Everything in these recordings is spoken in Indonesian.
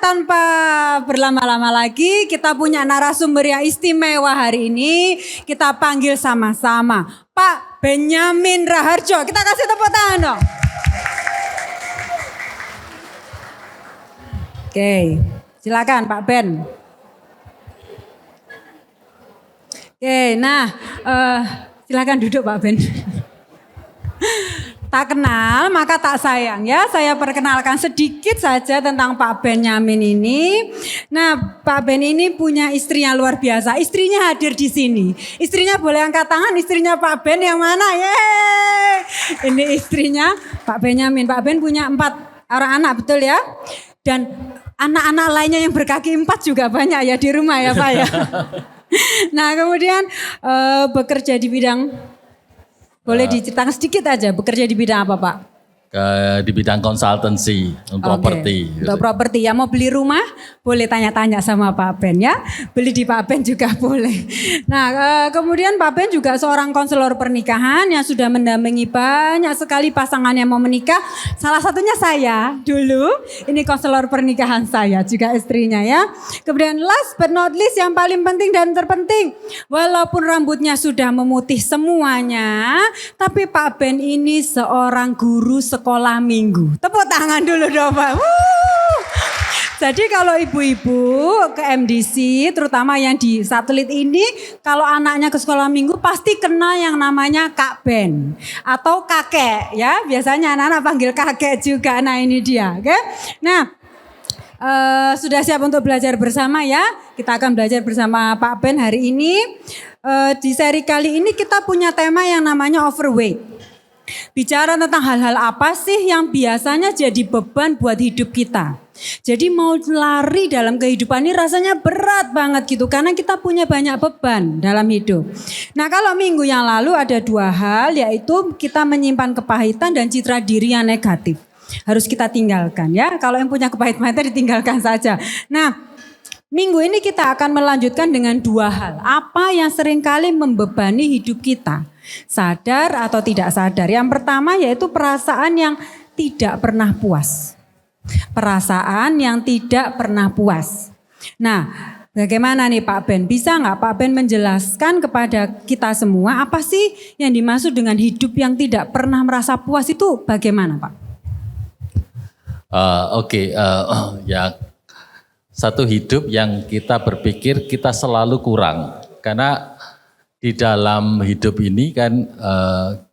tanpa berlama-lama lagi, kita punya narasumber yang istimewa hari ini. Kita panggil sama-sama Pak Benyamin Raharjo. Kita kasih tepuk tangan dong. Oke, silakan Pak Ben. Oke, nah silakan duduk Pak Ben. Tak kenal maka tak sayang ya. Saya perkenalkan sedikit saja tentang Pak Benyamin ini. Nah, Pak Ben ini punya istri yang luar biasa. Istrinya hadir di sini. Istrinya boleh angkat tangan. Istrinya Pak Ben yang mana? Yeay. Ini istrinya Pak Benyamin. Pak Ben punya 4 orang anak, betul ya? Dan anak-anak lainnya yang berkaki 4 juga banyak ya di rumah ya Pak ya. Nah, kemudian bekerja di bidang, boleh diceritakan sedikit aja, bekerja di bidang apa Pak? Di bidang konsultansi properti. Untuk properti, ya mau beli rumah boleh tanya-tanya sama Pak Ben ya. Beli di Pak Ben juga boleh. Nah kemudian Pak Ben juga seorang konselor pernikahan yang sudah mendampingi banyak sekali pasangan yang mau menikah. Salah satunya saya dulu, ini konselor pernikahan saya juga istrinya ya. Kemudian last but not least yang paling penting dan terpenting. Walaupun rambutnya sudah memutih semuanya, tapi Pak Ben ini seorang guru sekolah minggu. Tepuk tangan dulu dong Pak. Jadi kalau ibu-ibu ke MDC, terutama yang di satelit ini, kalau anaknya ke sekolah minggu pasti kenal yang namanya Kak Ben atau kakek ya. Biasanya anak-anak panggil kakek juga. Nah ini dia, oke? Nah sudah siap untuk belajar bersama ya. Kita akan belajar bersama Pak Ben hari ini. Di seri kali ini kita punya tema yang namanya overweight. Bicara tentang hal-hal apa sih yang biasanya jadi beban buat hidup kita. Jadi mau lari dalam kehidupan ini rasanya berat banget gitu. Karena kita punya banyak beban dalam hidup. Nah kalau minggu yang lalu ada 2 hal, yaitu kita menyimpan kepahitan dan citra diri yang negatif. Harus kita tinggalkan ya. Kalau yang punya kepahitan ditinggalkan saja. Nah minggu ini kita akan melanjutkan dengan 2 hal. Apa yang seringkali membebani hidup kita. Sadar atau tidak sadar. Yang pertama yaitu perasaan yang tidak pernah puas. Perasaan yang tidak pernah puas. Nah bagaimana nih Pak Ben? Bisa nggak Pak Ben menjelaskan kepada kita semua apa sih yang dimaksud dengan hidup yang tidak pernah merasa puas itu bagaimana Pak? Ya satu hidup yang kita berpikir kita selalu kurang. Karena di dalam hidup ini kan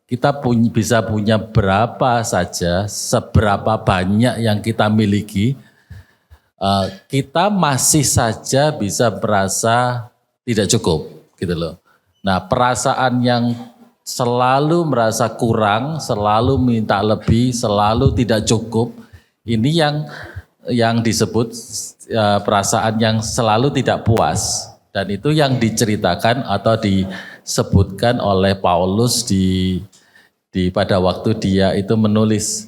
kita bisa punya berapa saja, seberapa banyak yang kita miliki, kita masih saja bisa merasa tidak cukup gitu loh. Nah perasaan yang selalu merasa kurang, selalu minta lebih, selalu tidak cukup, ini yang disebut perasaan yang selalu tidak puas. Dan itu yang diceritakan atau disebutkan oleh Paulus pada waktu dia itu menulis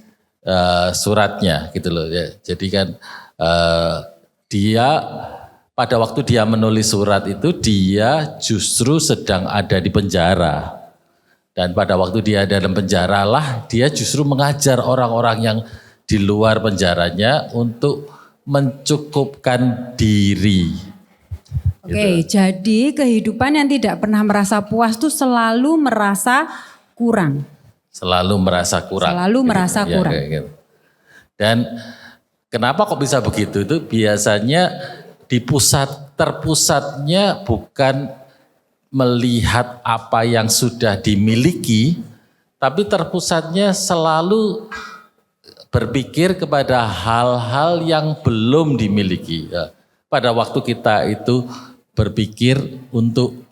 suratnya gitu loh ya. Jadi kan dia pada waktu dia menulis surat itu dia justru sedang ada di penjara. Dan pada waktu dia ada dalam penjara lah dia justru mengajar orang-orang yang di luar penjaranya untuk mencukupkan diri. Oke, jadi kehidupan yang tidak pernah merasa puas tuh selalu merasa kurang. Selalu merasa kurang. Selalu merasa kurang. Ya, gitu. Dan kenapa kok bisa begitu? Itu biasanya terpusatnya bukan melihat apa yang sudah dimiliki, tapi terpusatnya selalu berpikir kepada hal-hal yang belum dimiliki. Pada waktu kita itu berpikir untuk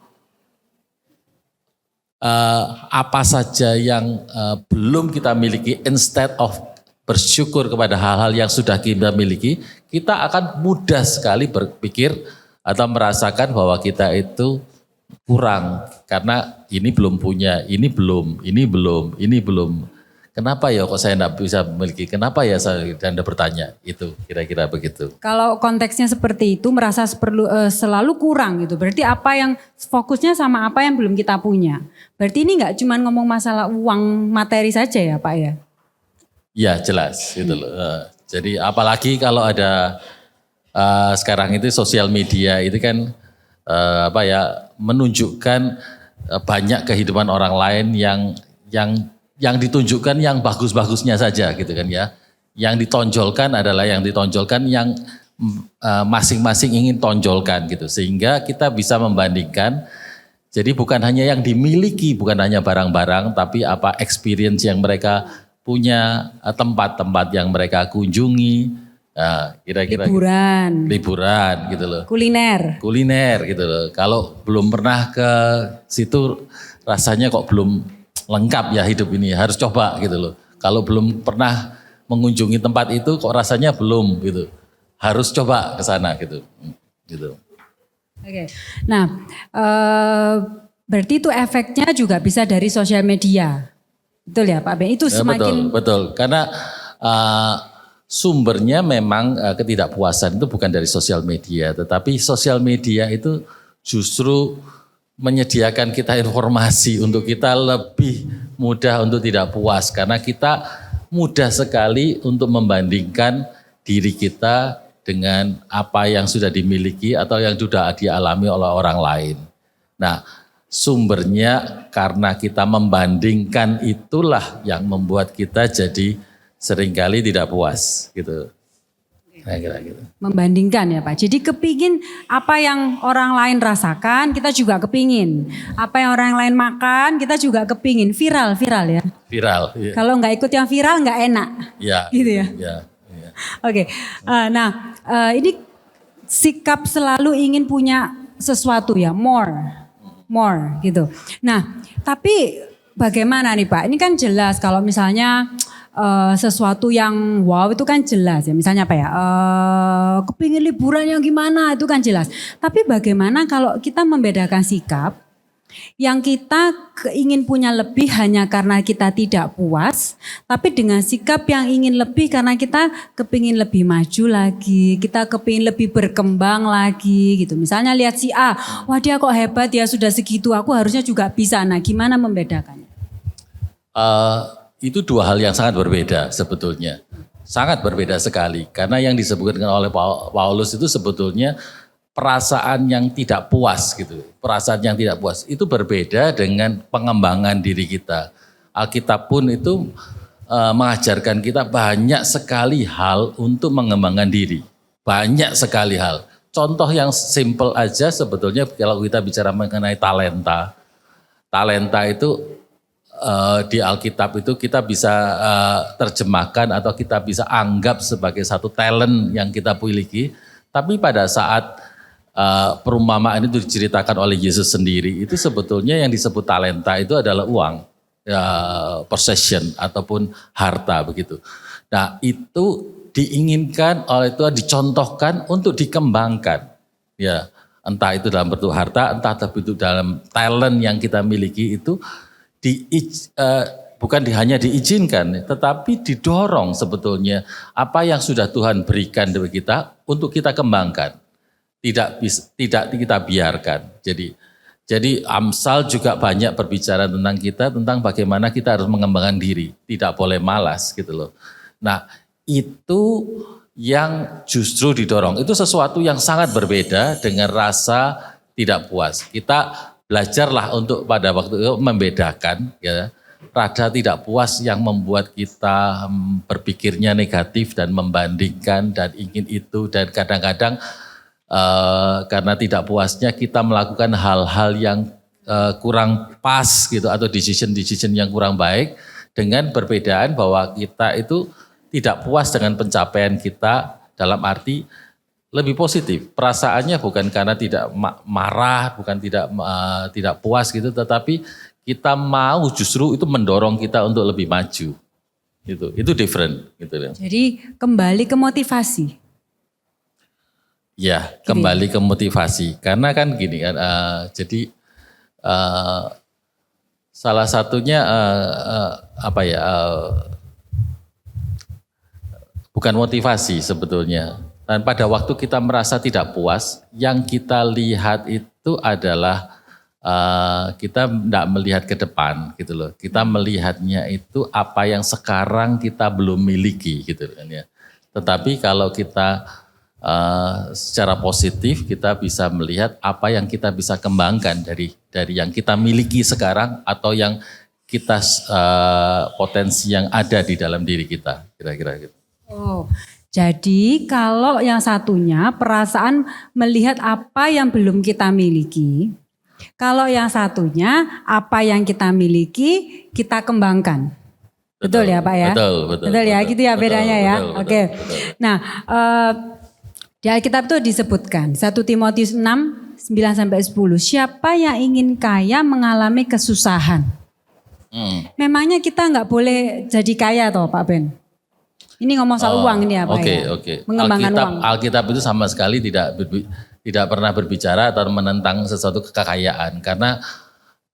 apa saja yang belum kita miliki, instead of bersyukur kepada hal-hal yang sudah kita miliki, kita akan mudah sekali berpikir atau merasakan bahwa kita itu kurang karena ini belum punya, ini belum. Kenapa ya kok saya tidak bisa memiliki? Kenapa ya saya Anda bertanya? Itu kira-kira begitu. Kalau konteksnya seperti itu merasa selalu kurang gitu. Berarti apa yang fokusnya sama apa yang belum kita punya. Berarti ini nggak cuma ngomong masalah uang materi saja ya Pak ya? Ya jelas gitu loh. Jadi apalagi kalau ada sekarang itu sosial media itu kan menunjukkan banyak kehidupan orang lain yang ditunjukkan yang bagus-bagusnya saja gitu kan ya. Yang ditonjolkan adalah yang masing-masing ingin tonjolkan gitu. Sehingga kita bisa membandingkan, jadi bukan hanya yang dimiliki, bukan hanya barang-barang, tapi apa experience yang mereka punya, tempat-tempat yang mereka kunjungi, kira-kira liburan gitu loh. Kuliner gitu loh. Kalau belum pernah ke situ rasanya kok belum lengkap ya hidup ini, harus coba gitu loh. Kalau belum pernah mengunjungi tempat itu kok rasanya belum gitu. Harus coba ke sana gitu. Oke. Nah, berarti itu efeknya juga bisa dari sosial media. Betul ya Pak Ben? Itu semakin betul. Karena sumbernya memang ketidakpuasan itu bukan dari sosial media, tetapi sosial media itu justru menyediakan kita informasi untuk kita lebih mudah untuk tidak puas karena kita mudah sekali untuk membandingkan diri kita dengan apa yang sudah dimiliki atau yang sudah dialami oleh orang lain. Nah, sumbernya karena kita membandingkan itulah yang membuat kita jadi seringkali tidak puas gitu. Nah, kira-kira. Membandingkan ya Pak. Jadi kepingin apa yang orang lain rasakan, kita juga kepingin. Apa yang orang lain makan, kita juga kepingin. Viral ya. Viral. Iya. Kalau nggak ikut yang viral nggak enak. Ya. Gitu ya. Ya. Oke. Nah ini sikap selalu ingin punya sesuatu ya, more gitu. Nah tapi bagaimana nih Pak? Ini kan jelas kalau misalnya sesuatu yang wow itu kan jelas ya, misalnya apa ya, kepingin liburan yang gimana itu kan jelas. Tapi bagaimana kalau kita membedakan sikap yang kita ingin punya lebih hanya karena kita tidak puas, tapi dengan sikap yang ingin lebih karena kita kepingin lebih maju lagi, kita kepingin lebih berkembang lagi gitu. Misalnya lihat si A, wah dia kok hebat ya sudah segitu, aku harusnya juga bisa. Nah gimana membedakannya? Itu dua hal yang sangat berbeda sebetulnya. Sangat berbeda sekali. Karena yang disebutkan oleh Paulus itu sebetulnya perasaan yang tidak puas gitu. Perasaan yang tidak puas itu berbeda dengan pengembangan diri kita. Alkitab pun itu mengajarkan kita banyak sekali hal untuk mengembangkan diri. Banyak sekali hal. Contoh yang simple aja sebetulnya kalau kita bicara mengenai talenta. Talenta itu di Alkitab itu kita bisa terjemahkan atau kita bisa anggap sebagai satu talent yang kita miliki. Tapi pada saat perumpamaan itu diceritakan oleh Yesus sendiri, itu sebetulnya yang disebut talenta itu adalah uang, possession ataupun harta begitu. Nah itu diinginkan oleh Tuhan, dicontohkan untuk dikembangkan. Ya, entah itu dalam bentuk harta, entah itu dalam talent yang kita miliki itu. Bukan hanya diizinkan, tetapi didorong sebetulnya apa yang sudah Tuhan berikan kepada kita untuk kita kembangkan, tidak kita biarkan. Jadi Amsal juga banyak berbicara tentang kita, tentang bagaimana kita harus mengembangkan diri, tidak boleh malas gitu loh. Nah itu yang justru didorong, itu sesuatu yang sangat berbeda dengan rasa tidak puas. Kita belajarlah untuk pada waktu itu membedakan ya, rasa tidak puas yang membuat kita berpikirnya negatif dan membandingkan dan ingin itu, dan kadang-kadang karena tidak puasnya kita melakukan hal-hal yang kurang pas gitu atau decision yang kurang baik, dengan perbedaan bahwa kita itu tidak puas dengan pencapaian kita dalam arti lebih positif. Perasaannya bukan karena tidak marah, bukan tidak puas gitu, tetapi kita mau justru itu mendorong kita untuk lebih maju. Itu different gitu. Jadi kembali ke motivasi. Ya, kembali ke motivasi. Karena kan gini kan, jadi salah satunya bukan motivasi sebetulnya. Dan pada waktu kita merasa tidak puas, yang kita lihat itu adalah kita tidak melihat ke depan gitu loh. Kita melihatnya itu apa yang sekarang kita belum miliki gitu kan ya. Tetapi kalau kita secara positif kita bisa melihat apa yang kita bisa kembangkan dari yang kita miliki sekarang atau yang kita potensi yang ada di dalam diri kita, kira-kira gitu. Oh, jadi kalau yang satunya perasaan melihat apa yang belum kita miliki, kalau yang satunya apa yang kita miliki kita kembangkan. Betul ya Pak ya? Betul ya, gitu ya bedanya ya. Oke. Nah, di Alkitab itu disebutkan 1 Timotius 6, 9-10. Siapa yang ingin kaya mengalami kesusahan. Memangnya kita nggak boleh jadi kaya toh Pak Ben? Ini ngomong soal uang ini ya Pak ya? Oke. Mengembangkan uang. Alkitab itu sama sekali tidak pernah berbicara atau menentang sesuatu kekayaan. Karena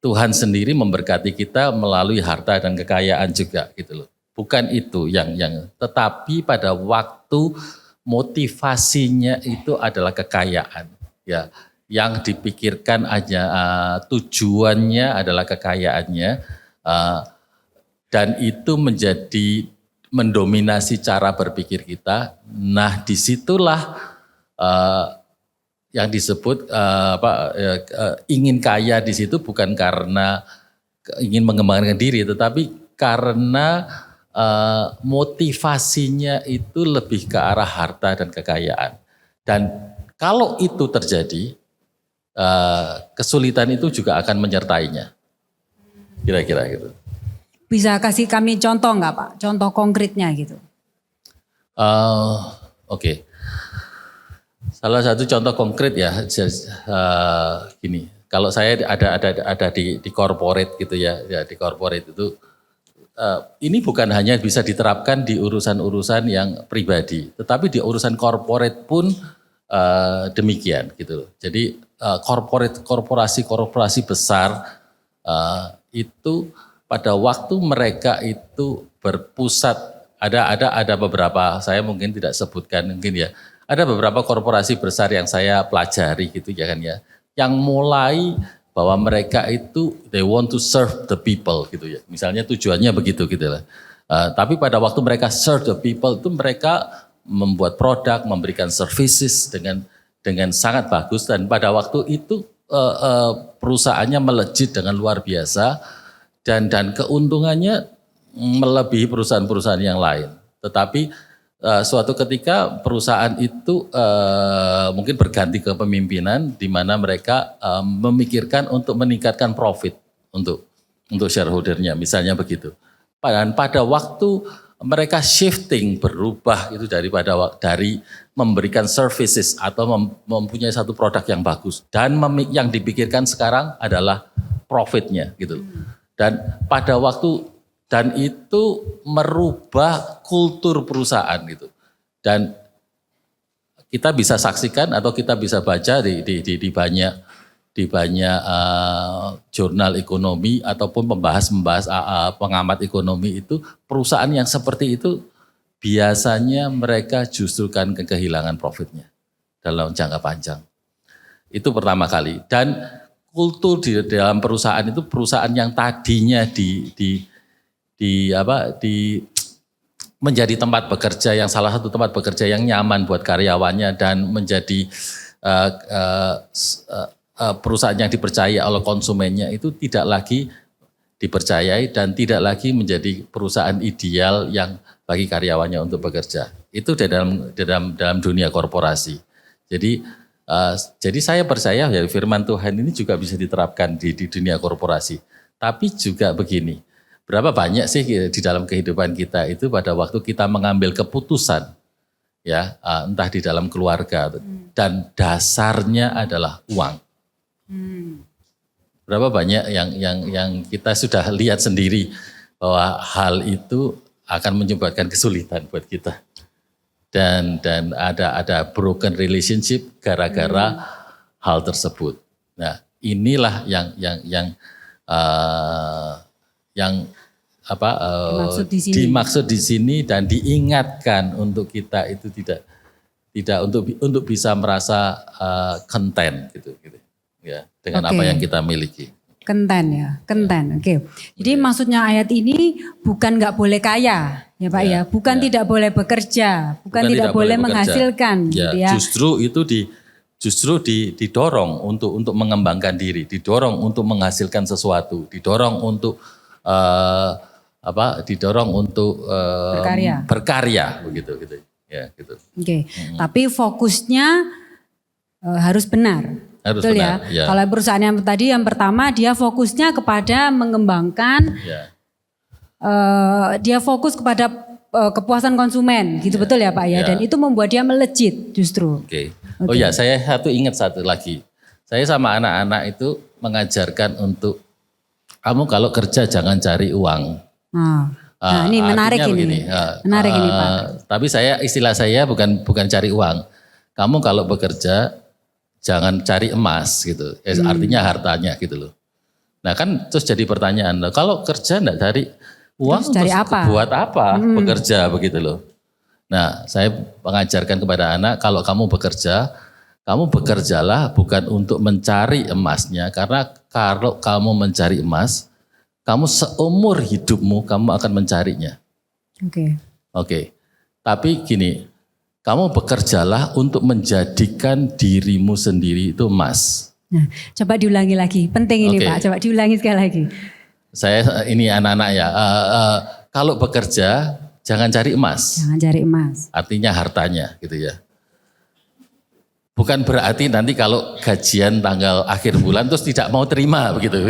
Tuhan sendiri memberkati kita melalui harta dan kekayaan juga gitu loh. Bukan itu yang tetapi pada waktu motivasinya itu adalah kekayaan, ya. Yang dipikirkan aja tujuannya adalah kekayaannya, dan itu mendominasi cara berpikir kita. Nah, disitulah yang disebut ingin kaya di situ bukan karena ingin mengembangkan diri, tetapi karena motivasinya itu lebih ke arah harta dan kekayaan. Dan kalau itu terjadi, kesulitan itu juga akan menyertainya. Kira-kira gitu. Bisa kasih kami contoh nggak Pak? Contoh konkretnya gitu. Oke. Salah satu contoh konkret ya, gini. Kalau saya ada di corporate gitu ya di corporate itu. Ini bukan hanya bisa diterapkan di urusan-urusan yang pribadi, tetapi di urusan corporate pun demikian gitu. Jadi korporasi besar itu pada waktu mereka itu berpusat, ada beberapa, saya mungkin tidak sebutkan mungkin ya, ada beberapa korporasi besar yang saya pelajari gitu ya kan ya, yang mulai bahwa mereka itu they want to serve the people gitu ya. Misalnya tujuannya begitu gitu lah. Tapi pada waktu mereka serve the people itu mereka membuat produk, memberikan services dengan sangat bagus, dan pada waktu itu perusahaannya melejit dengan luar biasa dan keuntungannya melebihi perusahaan-perusahaan yang lain. Tetapi suatu ketika perusahaan itu mungkin berganti ke pemimpinan di mana mereka memikirkan untuk meningkatkan profit untuk shareholdernya, misalnya begitu. Dan pada waktu mereka shifting berubah itu dari memberikan services atau mempunyai satu produk yang bagus dan yang dipikirkan sekarang adalah profitnya gitu. Dan pada waktu dan itu merubah kultur perusahaan gitu. Dan kita bisa saksikan atau kita bisa baca di banyak jurnal ekonomi ataupun membahas pengamat ekonomi itu, perusahaan yang seperti itu biasanya mereka justru kan kehilangan profitnya dalam jangka panjang. Itu pertama kali. Dan kultur di dalam perusahaan itu, perusahaan yang tadinya menjadi tempat bekerja yang salah satu tempat bekerja yang nyaman buat karyawannya dan menjadi perusahaan yang dipercaya oleh konsumennya itu tidak lagi dipercayai dan tidak lagi menjadi perusahaan ideal yang bagi karyawannya untuk bekerja. Itu dalam dunia korporasi. Jadi saya percaya ya firman Tuhan ini juga bisa diterapkan di dunia korporasi. Tapi juga begini. Berapa banyak sih di dalam kehidupan kita itu pada waktu kita mengambil keputusan ya entah di dalam keluarga dan dasarnya adalah uang. Berapa banyak yang kita sudah lihat sendiri bahwa hal itu akan menyebabkan kesulitan buat kita dan ada broken relationship gara-gara hal tersebut. Nah inilah yang dimaksud di sini dan diingatkan untuk kita itu tidak untuk bisa merasa content gitu ya dengan apa yang kita miliki. Kenten ya, kenten. Oke. Jadi maksudnya ayat ini bukan nggak boleh kaya, ya Pak ya. Bukan tidak boleh bekerja, bukan tidak boleh bekerja. menghasilkan, Ya, gitu ya. Justru didorong untuk mengembangkan diri, didorong untuk menghasilkan sesuatu, didorong untuk didorong untuk berkarya begitu gitu. Ya, gitu. Oke. Tapi fokusnya harus benar. Harus betul benar, ya. Kalau perusahaan yang tadi yang pertama dia fokusnya kepada mengembangkan, dia fokus kepada kepuasan konsumen, gitu betul ya Pak ya. Dan itu membuat dia melejit justru. Oke. Oh ya, saya ingat satu lagi. Saya sama anak-anak itu mengajarkan untuk kamu kalau kerja jangan cari uang. Nah, ini menarik ini. Menarik ini Pak. Tapi istilah saya bukan cari uang. Kamu kalau bekerja jangan cari emas gitu. Artinya hartanya gitu loh. Nah kan terus jadi pertanyaan, kalau kerja enggak cari uang terus cari apa? Buat apa bekerja begitu loh. Nah saya mengajarkan kepada anak, kalau kamu bekerjalah bukan untuk mencari emasnya. Karena kalau kamu mencari emas, kamu seumur hidupmu kamu akan mencarinya. Oke. Tapi gini, kamu bekerjalah untuk menjadikan dirimu sendiri itu emas. Nah, coba diulangi lagi. Penting ini Pak, coba diulangi sekali lagi. Saya ini anak-anak ya, kalau bekerja jangan cari emas. Jangan cari emas. Artinya hartanya gitu ya. Bukan berarti nanti kalau gajian tanggal akhir bulan terus tidak mau terima begitu.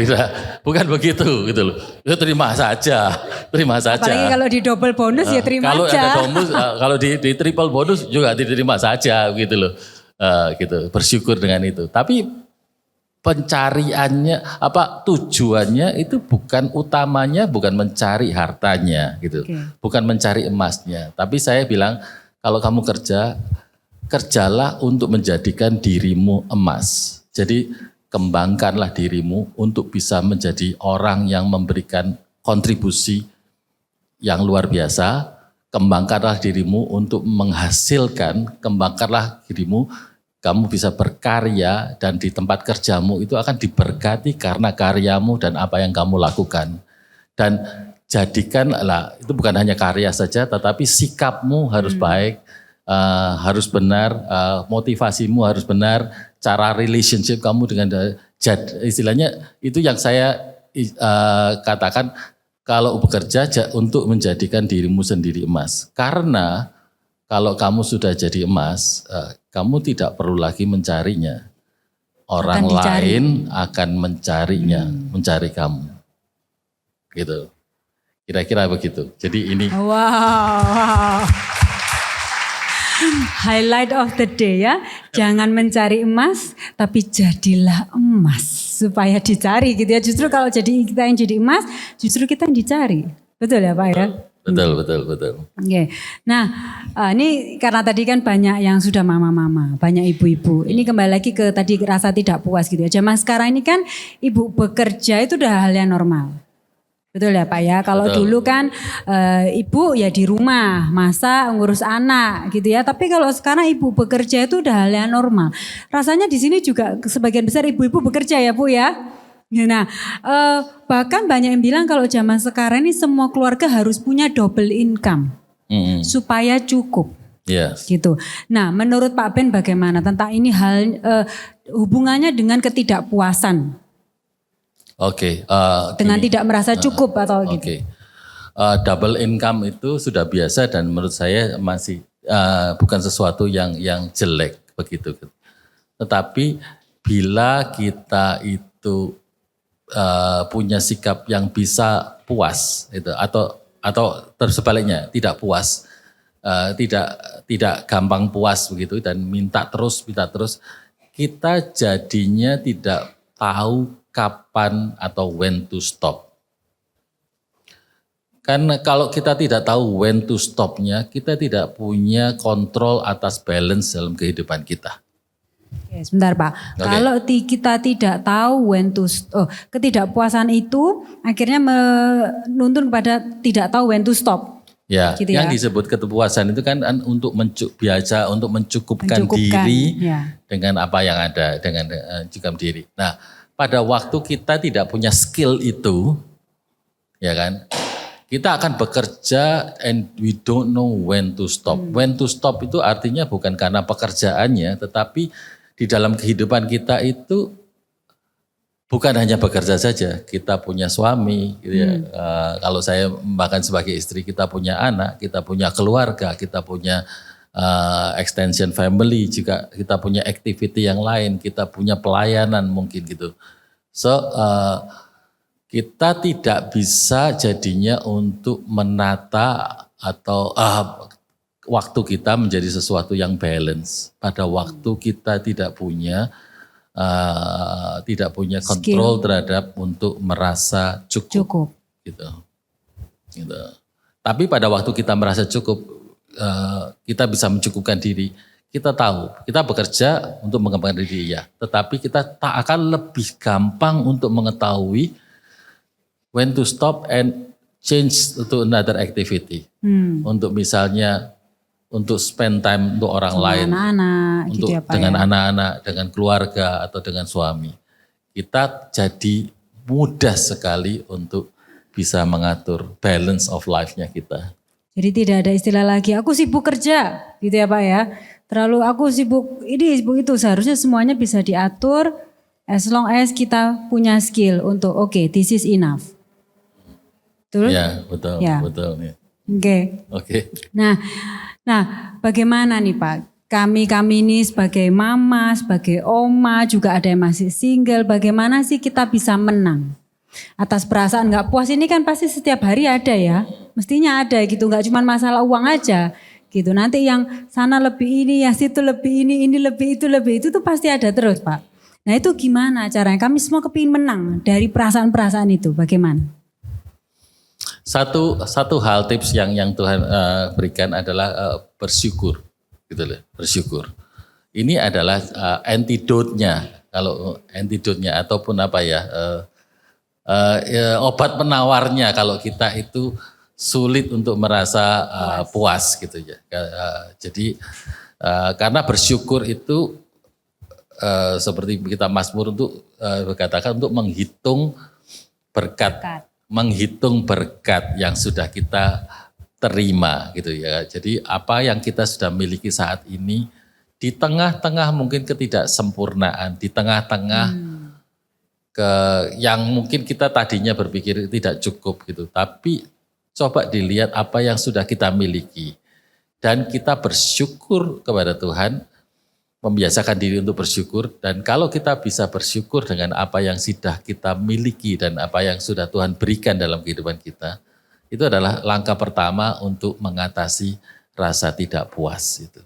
Bukan begitu gitu loh. Itu terima saja. Apalagi kalau di double bonus ya terima kalau aja. Ada bonus, kalau di triple bonus juga diterima saja gitu loh. Gitu, bersyukur dengan itu. Tapi pencariannya tujuannya itu bukan utamanya, bukan mencari hartanya gitu. Bukan mencari emasnya. Tapi saya bilang kalau kamu kerjalah untuk menjadikan dirimu emas. Jadi kembangkanlah dirimu untuk bisa menjadi orang yang memberikan kontribusi yang luar biasa. Kembangkanlah dirimu untuk menghasilkan, kembangkanlah dirimu, kamu bisa berkarya dan di tempat kerjamu itu akan diberkati karena karyamu dan apa yang kamu lakukan. Dan jadikanlah, itu bukan hanya karya saja tetapi sikapmu harus baik. Harus benar, motivasimu harus benar, cara relationship kamu dengan istilahnya itu yang saya katakan kalau bekerja untuk menjadikan dirimu sendiri emas. Karena kalau kamu sudah jadi emas, kamu tidak perlu lagi mencarinya. Orang lain akan mencarinya, mencari kamu. Gitu. Kira-kira begitu. Jadi ini. Wow. Highlight of the day ya, jangan mencari emas, tapi jadilah emas supaya dicari gitu ya. Justru kalau kita yang jadi emas, justru kita yang dicari, betul ya Pak ya? Betul. Oke. Nah ini karena tadi kan banyak yang sudah mama-mama, banyak ibu-ibu. Ini kembali lagi ke tadi rasa tidak puas gitu ya. Zaman sekarang ini kan ibu bekerja itu udah hal yang normal. Betul ya Pak ya, kalau dulu kan ibu ya di rumah, masak, ngurus anak gitu ya. Tapi kalau sekarang ibu bekerja itu udah hal yang normal. Rasanya di sini juga sebagian besar ibu-ibu bekerja ya Bu ya. Nah bahkan banyak yang bilang kalau zaman sekarang ini semua keluarga harus punya double income. Supaya cukup. Yes. Gitu. Nah menurut Pak Ben bagaimana tentang ini hubungannya dengan ketidakpuasan? Dengan tidak merasa cukup atau gitu. Double income itu sudah biasa dan menurut saya masih bukan sesuatu yang jelek begitu. Tetapi bila kita itu punya sikap yang bisa puas itu atau tersebaliknya tidak puas, tidak gampang puas begitu dan minta terus, kita jadinya tidak tahu kapan atau when to stop. Karena kalau kita tidak tahu when to stopnya, kita tidak punya kontrol atas balance dalam kehidupan kita. Oke, sebentar Pak, kalau kita tidak tahu when to stop, ketidakpuasan itu akhirnya menuntun pada tidak tahu when to stop. Ya, gitu yang disebut ketidakpuasan itu kan untuk mencukupkan diri dengan apa yang ada, dengan cukup diri. Nah, pada waktu kita tidak punya skill itu, ya kan? Kita akan bekerja and we don't know when to stop. When to stop itu artinya bukan karena pekerjaannya, tetapi di dalam kehidupan kita itu bukan hanya bekerja saja. Kita punya suami, gitu ya. Kalau saya bahkan sebagai istri, kita punya anak, kita punya keluarga, kita punya extension family, juga kita punya activity yang lain, kita punya pelayanan mungkin gitu. So kita tidak bisa jadinya untuk menata atau waktu kita menjadi sesuatu yang balance. Pada waktu kita tidak punya kontrol terhadap untuk merasa cukup. Gitu. Tapi pada waktu kita merasa cukup, kita bisa mencukupkan diri. Kita tahu, kita bekerja untuk mengembangkan diri ya. Tetapi kita tak akan lebih gampang untuk mengetahui when to stop and change to another activity. Untuk misalnya untuk spend time untuk orang lain, anak-anak, untuk gitu ya, Pak, dengan ya? anak-anak, dengan keluarga atau dengan suami. Kita jadi mudah sekali untuk bisa mengatur balance of life-nya kita. Jadi tidak ada istilah lagi, aku sibuk kerja, gitu ya Pak ya. Terlalu aku sibuk ini, sibuk itu. Seharusnya semuanya bisa diatur as long as kita punya skill untuk okay, this is enough. Betul? Ya, betul, Ya. betul. Ya. Oke. Nah, bagaimana nih Pak? Kami ini sebagai mama, sebagai oma, juga ada yang masih single. Bagaimana sih kita bisa menang? Atas perasaan nggak puas ini kan pasti setiap hari ada ya. Mestinya ada gitu, nggak cuma masalah uang aja gitu. Nanti yang sana lebih ini, yang situ lebih ini lebih itu tuh pasti ada terus Pak. Nah itu gimana caranya? Kami semua kepingin menang dari perasaan-perasaan itu, bagaimana? Satu hal tips yang Tuhan berikan adalah bersyukur, gitu loh, bersyukur. Ini adalah antidote-nya, kalau antidote-nya ataupun apa ya, obat penawarnya kalau kita itu sulit untuk merasa puas gitu ya. Jadi karena bersyukur itu seperti kita Mazmur untuk berkatakan untuk menghitung berkat. Menghitung berkat yang sudah kita terima gitu ya. Jadi apa yang kita sudah miliki saat ini di tengah-tengah mungkin ketidaksempurnaan, di tengah-tengah yang mungkin kita tadinya berpikir tidak cukup gitu. Tapi coba dilihat apa yang sudah kita miliki dan kita bersyukur kepada Tuhan. Membiasakan diri untuk bersyukur, dan kalau kita bisa bersyukur dengan apa yang sudah kita miliki dan apa yang sudah Tuhan berikan dalam kehidupan kita, itu adalah langkah pertama untuk mengatasi rasa tidak puas itu.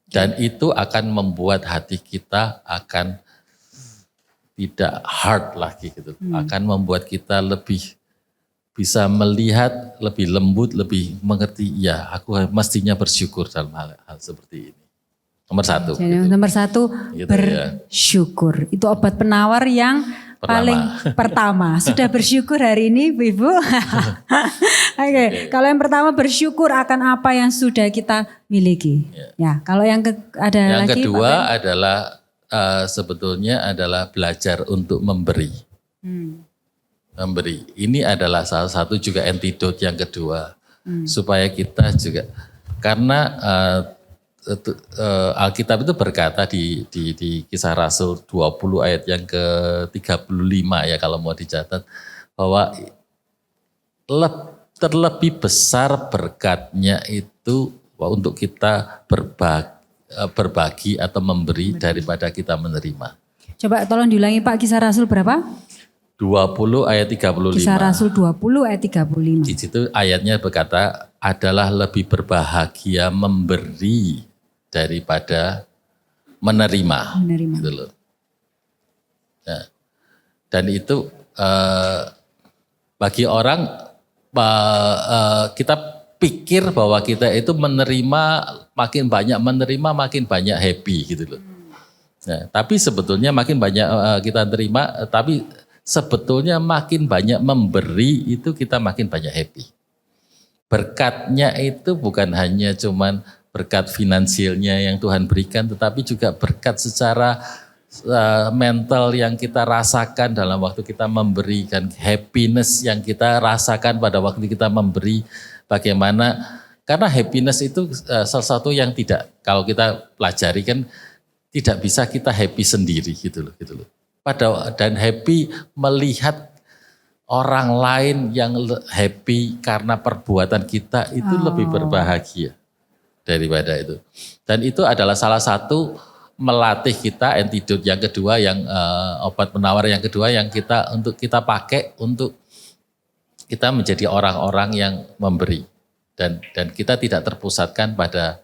Dan itu akan membuat hati kita akan tidak hard lagi gitu. Akan membuat kita lebih bisa melihat, lebih lembut, lebih mengerti, ya aku mestinya bersyukur dalam hal seperti ini. Nomor satu. Jadi, gitu. Nomor satu, Gitu, bersyukur. Itu obat penawar yang paling pertama. Sudah bersyukur hari ini Ibu? Oke. Kalau yang pertama bersyukur akan apa yang sudah kita miliki. Ya. Kalau yang ada lagi. Yang kedua adalah sebetulnya adalah belajar untuk memberi. Memberi. Ini adalah salah satu juga antidote yang kedua. Supaya kita juga, karena Alkitab itu berkata di Kisah Rasul 20 ayat yang ke-35 ya kalau mau dicatat, bahwa terlebih besar berkatnya itu untuk kita berbagi atau memberi daripada kita menerima. Coba tolong diulangi Pak, Kisah Rasul berapa? 20 ayat 35. Kisah Rasul 20 ayat 35. Di situ ayatnya berkata, adalah lebih berbahagia memberi daripada menerima. Gitu loh. Nah, dan itu bagi orang kita pikir bahwa kita itu menerima, makin banyak happy gitu loh. Nah, tapi sebetulnya makin banyak kita terima, tapi sebetulnya makin banyak memberi itu kita makin banyak happy. Berkatnya itu bukan hanya cuman berkat finansialnya yang Tuhan berikan, tetapi juga berkat secara mental yang kita rasakan dalam waktu kita memberikan, happiness yang kita rasakan pada waktu kita memberi, bagaimana, karena happiness itu sesuatu yang tidak, kalau kita pelajari kan tidak bisa kita happy sendiri gitu loh. Dan happy melihat orang lain yang happy karena perbuatan kita itu lebih berbahagia daripada itu. Dan itu adalah salah satu melatih kita antidote yang kedua, yang obat penawar yang kedua yang untuk kita pakai untuk kita menjadi orang-orang yang memberi, dan kita tidak terpusatkan pada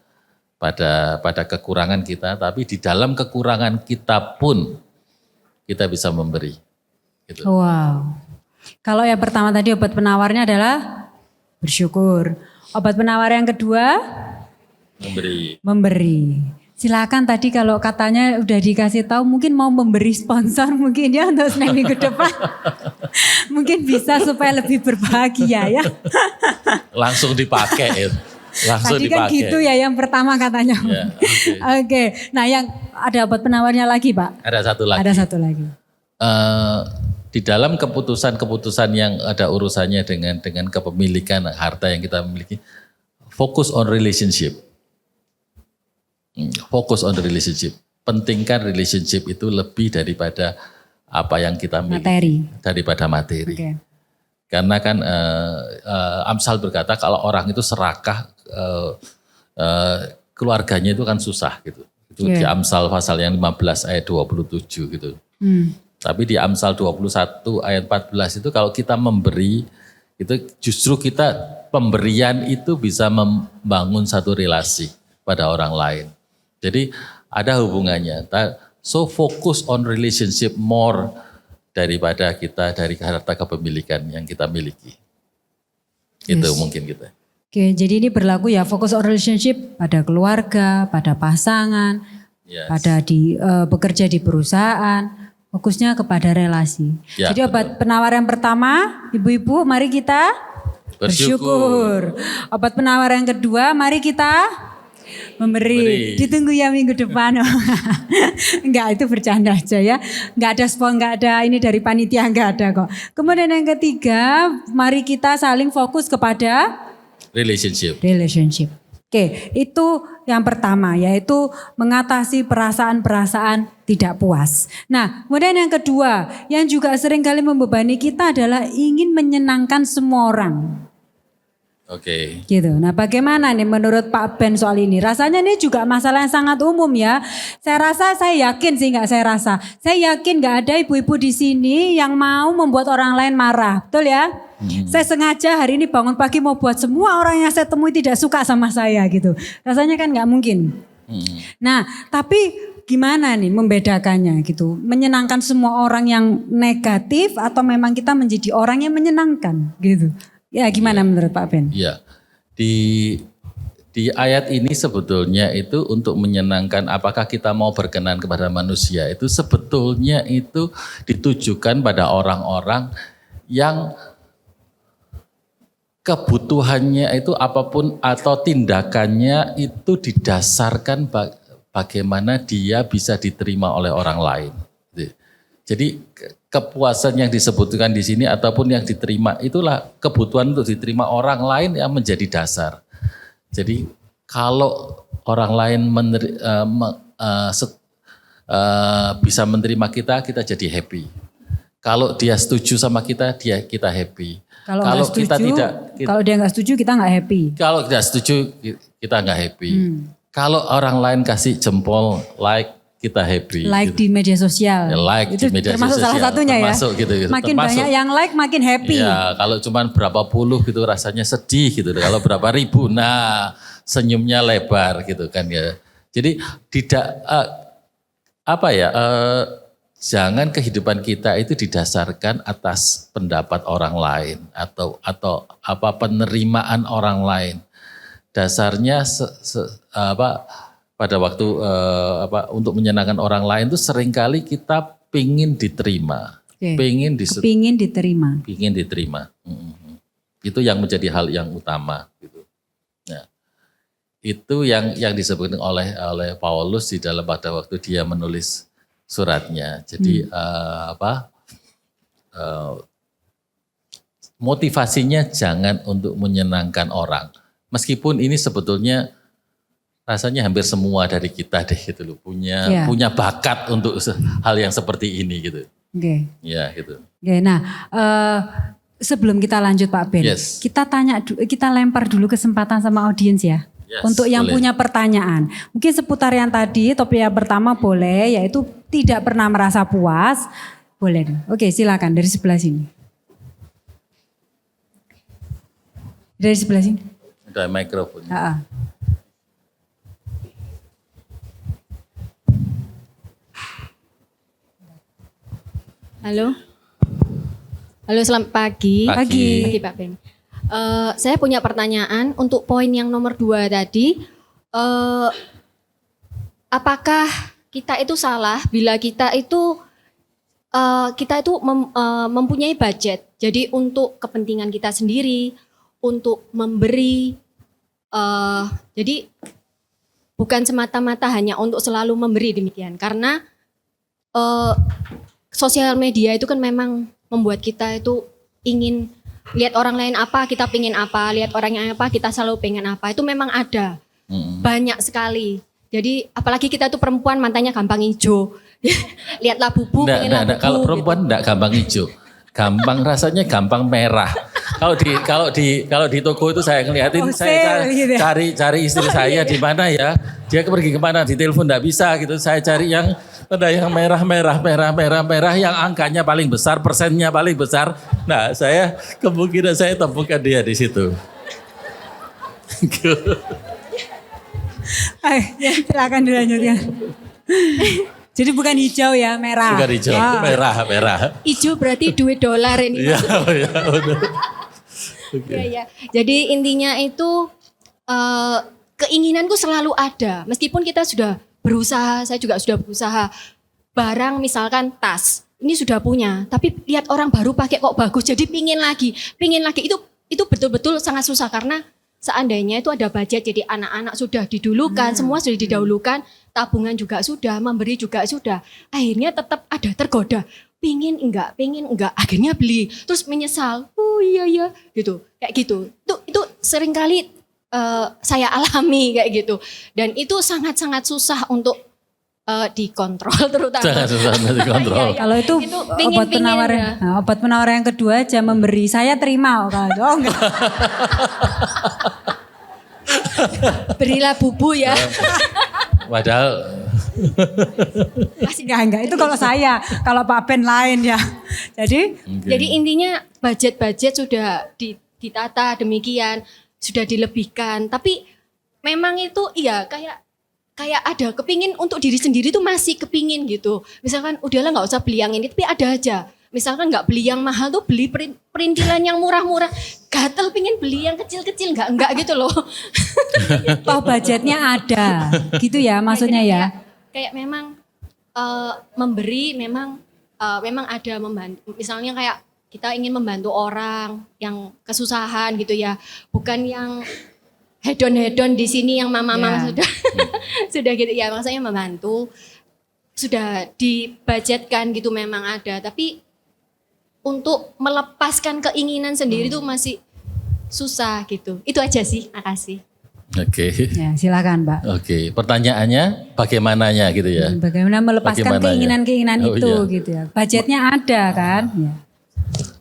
kekurangan kita, tapi di dalam kekurangan kita pun kita bisa memberi. Gitu. Wow. Kalau yang pertama tadi obat penawarnya adalah bersyukur. Obat penawar yang kedua memberi. Silakan tadi kalau katanya udah dikasih tahu mungkin mau memberi sponsor mungkin ya untuk Senin minggu depan. Mungkin bisa supaya lebih berbahagia ya. Langsung dipakai ya. Langsung tadi kan dipakai. gitu ya yang pertama katanya. Ya, Oke. Nah yang ada obat penawarnya lagi Pak? Ada satu lagi. Di dalam keputusan-keputusan yang ada urusannya dengan kepemilikan harta yang kita miliki, fokus on relationship. Fokus on relationship. Pentingkan relationship itu lebih daripada apa yang kita miliki. Daripada materi. Okay. Karena kan Amsal berkata kalau orang itu serakah, keluarganya itu kan susah gitu. Itu di Amsal pasal yang 15 ayat 27 gitu. Tapi di Amsal 21 ayat 14 itu kalau kita memberi, itu justru kita pemberian itu bisa membangun satu relasi pada orang lain. Jadi ada hubungannya. So focus on relationship more daripada kita dari harta kepemilikan yang kita miliki. Itu mungkin kita. Oke, jadi ini berlaku ya, fokus on relationship pada keluarga, pada pasangan, pada bekerja di perusahaan, fokusnya kepada relasi. Ya, jadi obat penawar yang pertama, ibu-ibu mari kita bersyukur. Obat penawar yang kedua, mari kita memberi. Ditunggu ya minggu depan. Enggak, itu bercanda aja ya. Enggak ada spon, enggak ada ini dari panitia, enggak ada kok. Kemudian yang ketiga, mari kita saling fokus kepada relationship. Oke, itu yang pertama, yaitu mengatasi perasaan-perasaan tidak puas. Nah, kemudian yang kedua, yang juga sering kali membebani kita adalah ingin menyenangkan semua orang. Oke. Gitu. Nah, bagaimana nih menurut Pak Ben soal ini? Rasanya ini juga masalah yang sangat umum ya. Saya yakin nggak ada ibu-ibu di sini yang mau membuat orang lain marah, betul ya? Saya sengaja hari ini bangun pagi mau buat semua orang yang saya temui tidak suka sama saya gitu. Rasanya kan nggak mungkin. Nah, tapi gimana nih membedakannya gitu? Menyenangkan semua orang yang negatif atau memang kita menjadi orang yang menyenangkan gitu? Ya gimana menurut Pak Ben? Iya, di ayat ini sebetulnya itu untuk menyenangkan, apakah kita mau berkenan kepada manusia, itu sebetulnya itu ditujukan pada orang-orang yang kebutuhannya itu apapun atau tindakannya itu didasarkan bagaimana dia bisa diterima oleh orang lain. Jadi kepuasan yang disebutkan di sini ataupun yang diterima itulah kebutuhan untuk diterima orang lain yang menjadi dasar. Jadi kalau orang lain bisa menerima kita jadi happy. Kalau dia setuju sama kita happy. Kalau dia nggak setuju kita nggak happy. Kalau tidak setuju kita nggak happy. Kalau orang lain kasih jempol like, kita happy. Like gitu. Di media sosial. Ya, like itu di media termasuk sosial. Salah satunya termasuk, ya. Gitu. Makin banyak yang like makin happy. Ya, kalau cuma berapa puluh gitu rasanya sedih gitu. Kalau berapa ribu, nah senyumnya lebar gitu kan ya. Jadi tidak jangan kehidupan kita itu didasarkan atas pendapat orang lain atau penerimaan orang lain. Dasarnya pada waktu untuk menyenangkan orang lain itu seringkali kita pingin diterima, pingin diterima. Itu yang menjadi hal yang utama. Gitu. Nah, itu yang disebutkan oleh Paulus di dalam pada waktu dia menulis suratnya. Jadi motivasinya jangan untuk menyenangkan orang. Meskipun ini sebetulnya rasanya hampir semua dari kita deh gitu loh, punya bakat untuk hal yang seperti ini gitu. Oke. Ya gitu. Oke, nah sebelum kita lanjut Pak Ben, kita lempar dulu kesempatan sama audiens ya. Untuk yang punya pertanyaan. Mungkin seputar yang tadi, topik yang pertama boleh, yaitu tidak pernah merasa puas. Boleh. Oke, silakan dari sebelah sini. Dari sebelah sini. Ada mikrofon. Halo. Halo, selamat pagi. Pagi Pak Ben. Saya punya pertanyaan untuk poin yang nomor 2 tadi. Apakah kita itu salah bila kita itu mempunyai budget. Jadi untuk kepentingan kita sendiri, untuk memberi, jadi bukan semata-mata hanya untuk selalu memberi demikian. Karena sosial media itu kan memang membuat kita itu ingin lihat orang lain apa, kita pengen apa, lihat orang yang apa, kita selalu pengen apa. Itu memang ada, banyak sekali. Jadi apalagi kita tuh perempuan matanya gampang hijau. Lihatlah bubu, pengenlah bubu. Kalau perempuan enggak gampang hijau. Gampang rasanya gampang merah. Kalau di toko itu saya ngeliatin, saya cari istri saya di mana ya. Dia pergi kemana, di telepon enggak bisa gitu. Saya cari yang ada yang merah yang angkanya paling besar, persennya paling besar. Nah, kemungkinan saya temukan dia di situ. Silakan dilanjutkan. Jadi bukan hijau ya, merah. Bukan hijau, merah. Hijau berarti duit dolar ini. Iya, udah. Ya. Jadi intinya itu keinginanku selalu ada. Meskipun kita sudah berusaha, saya juga sudah berusaha. Barang misalkan tas, ini sudah punya. Tapi lihat orang baru pakai kok bagus, jadi pingin lagi. Itu betul-betul sangat susah karena seandainya itu ada budget, jadi anak-anak sudah didulukan, semua sudah didahulukan, tabungan juga sudah, memberi juga sudah. Akhirnya tetap ada tergoda, pingin enggak, akhirnya beli, terus menyesal, oh iya, gitu, kayak gitu. Itu seringkali saya alami kayak gitu, dan itu sangat-sangat susah untuk dikontrol terutama. Sangat susah dikontrol. Kalau itu obat penawar yang kedua aja memberi, saya terima. Oh enggak. Berilah bubu ya. Padahal enggak, itu kalau saya, kalau Pak Ben lain ya. Jadi intinya budget sudah ditata demikian, sudah dilebihkan, tapi memang itu iya kayak ada kepingin untuk diri sendiri tuh masih kepingin gitu. Misalkan udahlah nggak usah beli yang ini, tapi ada aja. Misalkan nggak beli yang mahal tuh beli perintilan yang murah-murah. Gatel pingin beli yang kecil-kecil enggak gitu loh. Toh budgetnya ada, gitu ya maksudnya ya. Kayak memang memberi memang ada membantu. Misalnya kayak kita ingin membantu orang yang kesusahan gitu ya, bukan yang hedon di sini yang mama sudah gitu ya, maksudnya membantu sudah dibudgetkan gitu memang ada, tapi untuk melepaskan keinginan sendiri tuh masih susah gitu. Itu aja sih, makasih. Oke. Ya, silakan Mbak. Oke, pertanyaannya bagaimananya gitu ya. Bagaimana melepaskan keinginan-keinginan itu gitu ya. Budgetnya ada kan. Ya.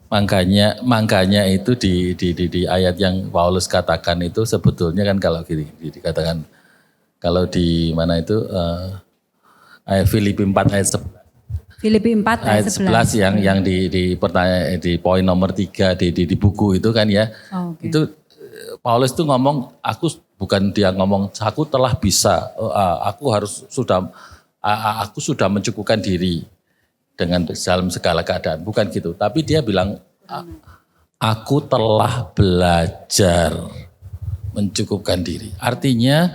Makanya itu di ayat yang Paulus katakan itu sebetulnya kan kalau gini dikatakan, kalau di mana itu ayat Filipi 4 ayat 11 yang di pertanyaan di poin nomor 3 di buku itu kan ya. Okay. Itu Paulus itu ngomong, aku telah bisa, aku sudah mencukupkan diri dengan dalam segala keadaan, bukan gitu. Tapi dia bilang, aku telah belajar mencukupkan diri. Artinya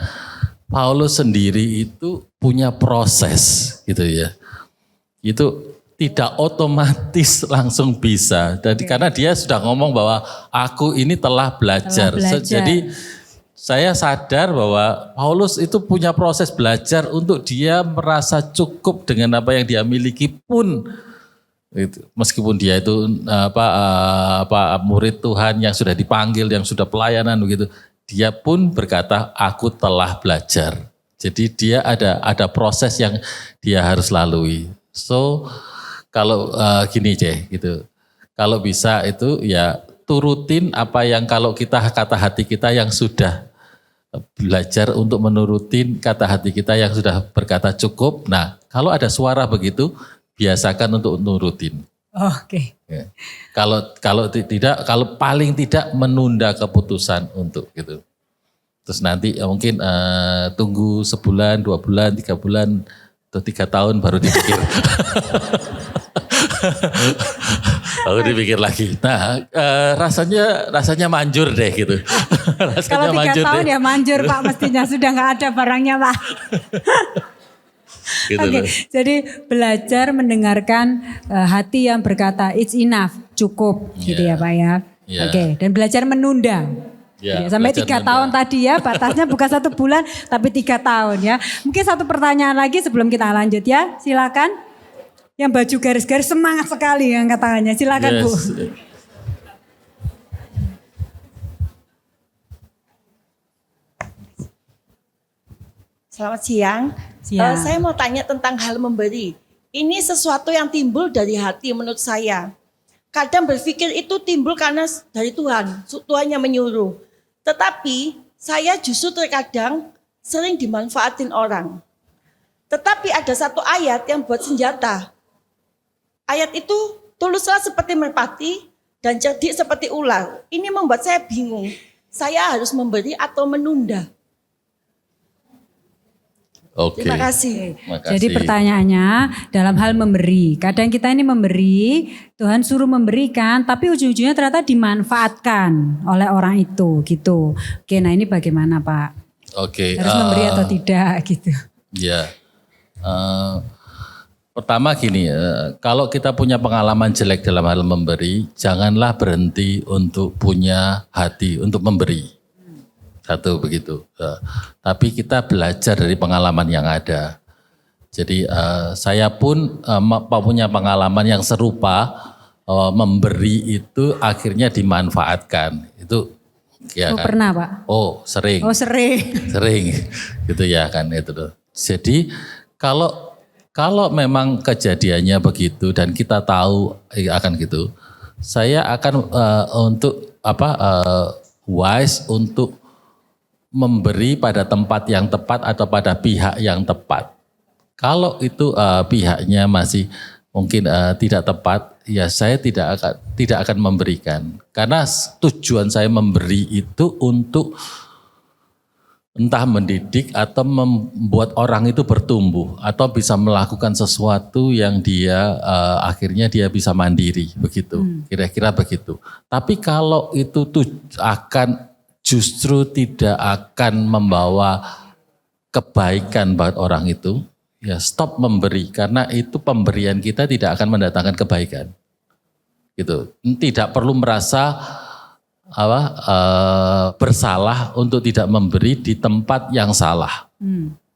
Paulus sendiri itu punya proses gitu ya. Itu tidak otomatis langsung bisa. Karena dia sudah ngomong bahwa aku ini telah belajar. Jadi saya sadar bahwa Paulus itu punya proses belajar untuk dia merasa cukup dengan apa yang dia miliki pun, itu, meskipun dia itu murid Tuhan yang sudah dipanggil, yang sudah pelayanan begitu, dia pun berkata, aku telah belajar. Jadi dia ada proses yang dia harus lalui. So kalau gini gitu, kalau bisa itu ya turutin apa yang kalau kata hati kita yang sudah belajar untuk menurutin kata hati kita yang sudah berkata cukup. Nah, kalau ada suara begitu, biasakan untuk nurutin. Oke. Ya. Kalau tidak, kalau paling tidak menunda keputusan untuk gitu. Terus nanti mungkin tunggu sebulan, 2 bulan, 3 bulan, atau 3 tahun baru dipikir. Baru dipikir lagi. Nah, rasanya manjur deh gitu. Kalau 3 tahun ya manjur Pak, mestinya sudah nggak ada barangnya Pak. Gitu Oke, jadi belajar mendengarkan hati yang berkata it's enough, cukup gitu ya Pak ya. Yeah. Oke, dan belajar menunda. Ya, Sampai 3 tahun tadi ya, batasnya bukan 1 bulan tapi 3 tahun ya. Mungkin satu pertanyaan lagi sebelum kita lanjut ya, silakan. Yang baju garis-garis semangat sekali yang katanya, silakan Bu. Selamat siang. Saya mau tanya tentang hal memberi. Ini sesuatu yang timbul dari hati menurut saya. Kadang berpikir itu timbul karena dari Tuhan. Tuhan yang menyuruh. Tetapi saya justru terkadang sering dimanfaatin orang. Tetapi ada satu ayat yang buat senjata. Ayat itu, tuluslah seperti merpati dan cerdik seperti ular. Ini membuat saya bingung. Saya harus memberi atau menunda. Oke. Terima kasih. Jadi pertanyaannya dalam hal memberi. Kadang kita ini memberi, Tuhan suruh memberikan, tapi ujung-ujungnya ternyata dimanfaatkan oleh orang itu gitu. Oke, nah ini bagaimana Pak? Oke. Harus memberi atau tidak gitu. Ya. Pertama gini, kalau kita punya pengalaman jelek dalam hal memberi, janganlah berhenti untuk punya hati untuk memberi. Satu begitu. Tapi kita belajar dari pengalaman yang ada. Jadi saya pun punya pengalaman yang serupa, memberi itu akhirnya dimanfaatkan. Itu ya kan. Pernah Pak? Oh sering. Oh sering. Sering gitu ya kan itu tuh. Jadi kalau memang kejadiannya begitu dan kita tahu akan gitu, saya akan untuk wise untuk memberi pada tempat yang tepat atau pada pihak yang tepat. Kalau itu pihaknya masih mungkin tidak tepat, ya saya tidak akan memberikan. Karena tujuan saya memberi itu untuk entah mendidik atau membuat orang itu bertumbuh atau bisa melakukan sesuatu yang dia akhirnya dia bisa mandiri begitu. Kira-kira begitu. Tapi kalau itu justru tidak akan membawa kebaikan buat orang itu, ya stop memberi karena itu pemberian kita tidak akan mendatangkan kebaikan. Gitu. Tidak perlu merasa bersalah untuk tidak memberi di tempat yang salah.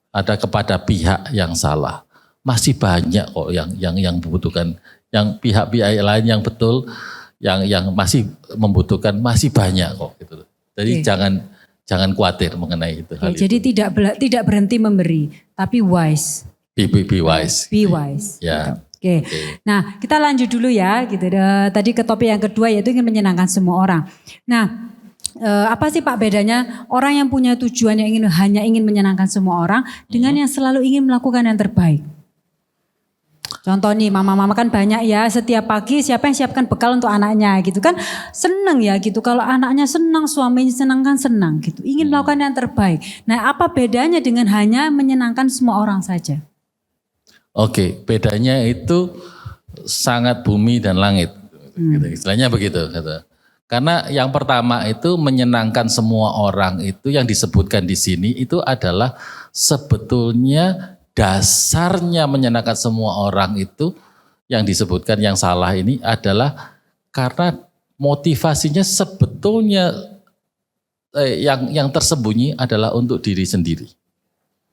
Ada kepada pihak yang salah. Masih banyak kok yang membutuhkan, yang pihak-pihak lain yang betul yang masih membutuhkan masih banyak kok gitu. Jadi jangan khawatir mengenai itu. Jadi itu. tidak berhenti memberi, tapi wise. Be wise. Be wise. Ya. Oke. Nah, kita lanjut dulu ya gitu. Tadi ke topik yang kedua yaitu ingin menyenangkan semua orang. Nah, apa sih Pak bedanya orang yang punya tujuan yang hanya ingin menyenangkan semua orang dengan yang selalu ingin melakukan yang terbaik? Contoh nih, mama-mama kan banyak ya, setiap pagi siapa yang siapkan bekal untuk anaknya gitu kan. Senang ya gitu, kalau anaknya senang, suaminya senang kan senang gitu. Ingin melakukan yang terbaik. Nah apa bedanya dengan hanya menyenangkan semua orang saja? Oke, bedanya itu sangat bumi dan langit. Gitu, istilahnya begitu. Gitu. Karena yang pertama itu menyenangkan semua orang itu yang disebutkan di sini itu adalah sebetulnya dasarnya menyenangkan semua orang itu yang disebutkan yang salah ini adalah karena motivasinya sebetulnya yang tersembunyi adalah untuk diri sendiri.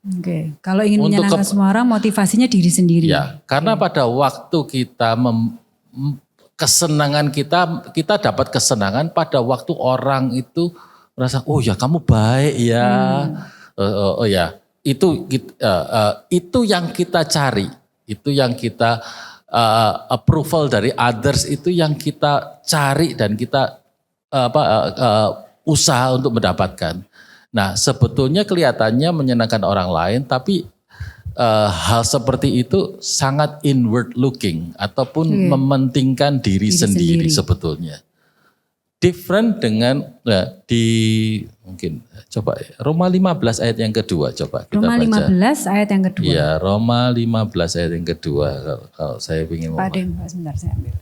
Oke. Kalau ingin Untuk menyenangkan semua orang, motivasinya diri sendiri. Ya, karena pada waktu kita kesenangan kita dapat kesenangan pada waktu orang itu merasa, oh ya kamu baik ya, oh ya itu yang kita cari, itu yang kita approval dari others, itu yang kita cari dan kita usaha untuk mendapatkan. Nah, sebetulnya kelihatannya menyenangkan orang lain, tapi hal seperti itu sangat inward looking ataupun mementingkan diri sendiri sebetulnya. Different dengan mungkin coba Roma 15 ayat yang kedua coba kita Roma baca. 15 ayat yang kedua. Iya, Roma 15 ayat yang kedua kalau saya ingin Pak Den, sebentar saya ambil.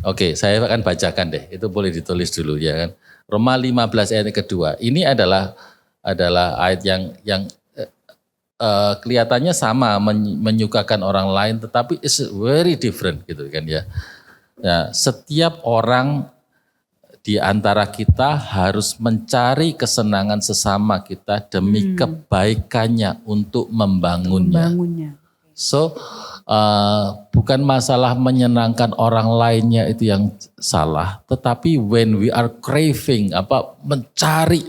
Oke, saya akan bacakan deh. Itu boleh ditulis dulu ya kan. Roma 15 ayat yang kedua. Ini adalah ayat yang kelihatannya sama menyukakan orang lain, tetapi it's very different gitu kan ya. Nah, setiap orang di antara kita harus mencari kesenangan sesama kita demi kebaikannya untuk membangunnya. So, bukan masalah menyenangkan orang lainnya itu yang salah, tetapi when we are craving, mencari,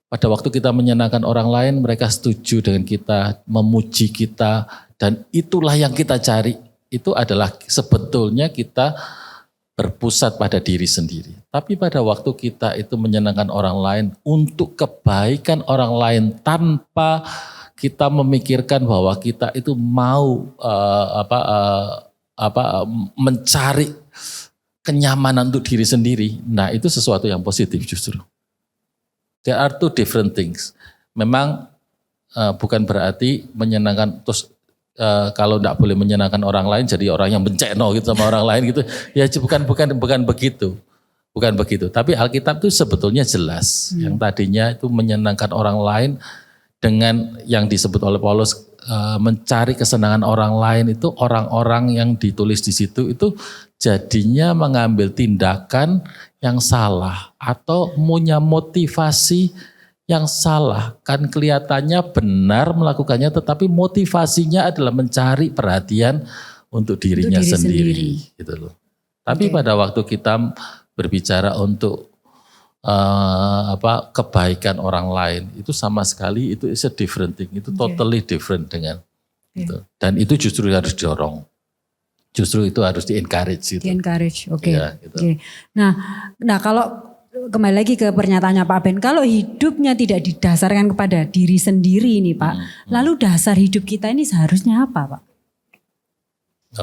pada waktu kita menyenangkan orang lain, mereka setuju dengan kita, memuji kita, dan itulah yang kita cari. Itu adalah sebetulnya kita berpusat pada diri sendiri. Tapi pada waktu kita itu menyenangkan orang lain untuk kebaikan orang lain tanpa kita memikirkan bahwa kita itu mau mencari kenyamanan untuk diri sendiri. Nah, itu sesuatu yang positif justru. There are two different things. Memang bukan berarti menyenangkan terus kalau tidak boleh menyenangkan orang lain jadi orang yang benceno gitu sama orang lain gitu. Ya bukan begitu. Bukan begitu. Tapi Alkitab itu sebetulnya jelas. Yang tadinya itu menyenangkan orang lain dengan yang disebut oleh Paulus mencari kesenangan orang lain, itu orang-orang yang ditulis di situ itu jadinya mengambil tindakan yang salah atau punya motivasi yang salah. Kan kelihatannya benar melakukannya, tetapi motivasinya adalah mencari perhatian untuk dirinya sendiri. Gitu loh. Tapi pada waktu kita berbicara untuk kebaikan orang lain, itu sama sekali itu is a different thing, itu totally different dengan itu. Dan itu justru harus didorong, justru itu harus di-encourage gitu. Di-encourage, oke. Ya, gitu. Nah kalau kembali lagi ke pernyataannya Pak Ben, kalau hidupnya tidak didasarkan kepada diri sendiri ini Pak, lalu dasar hidup kita ini seharusnya apa Pak?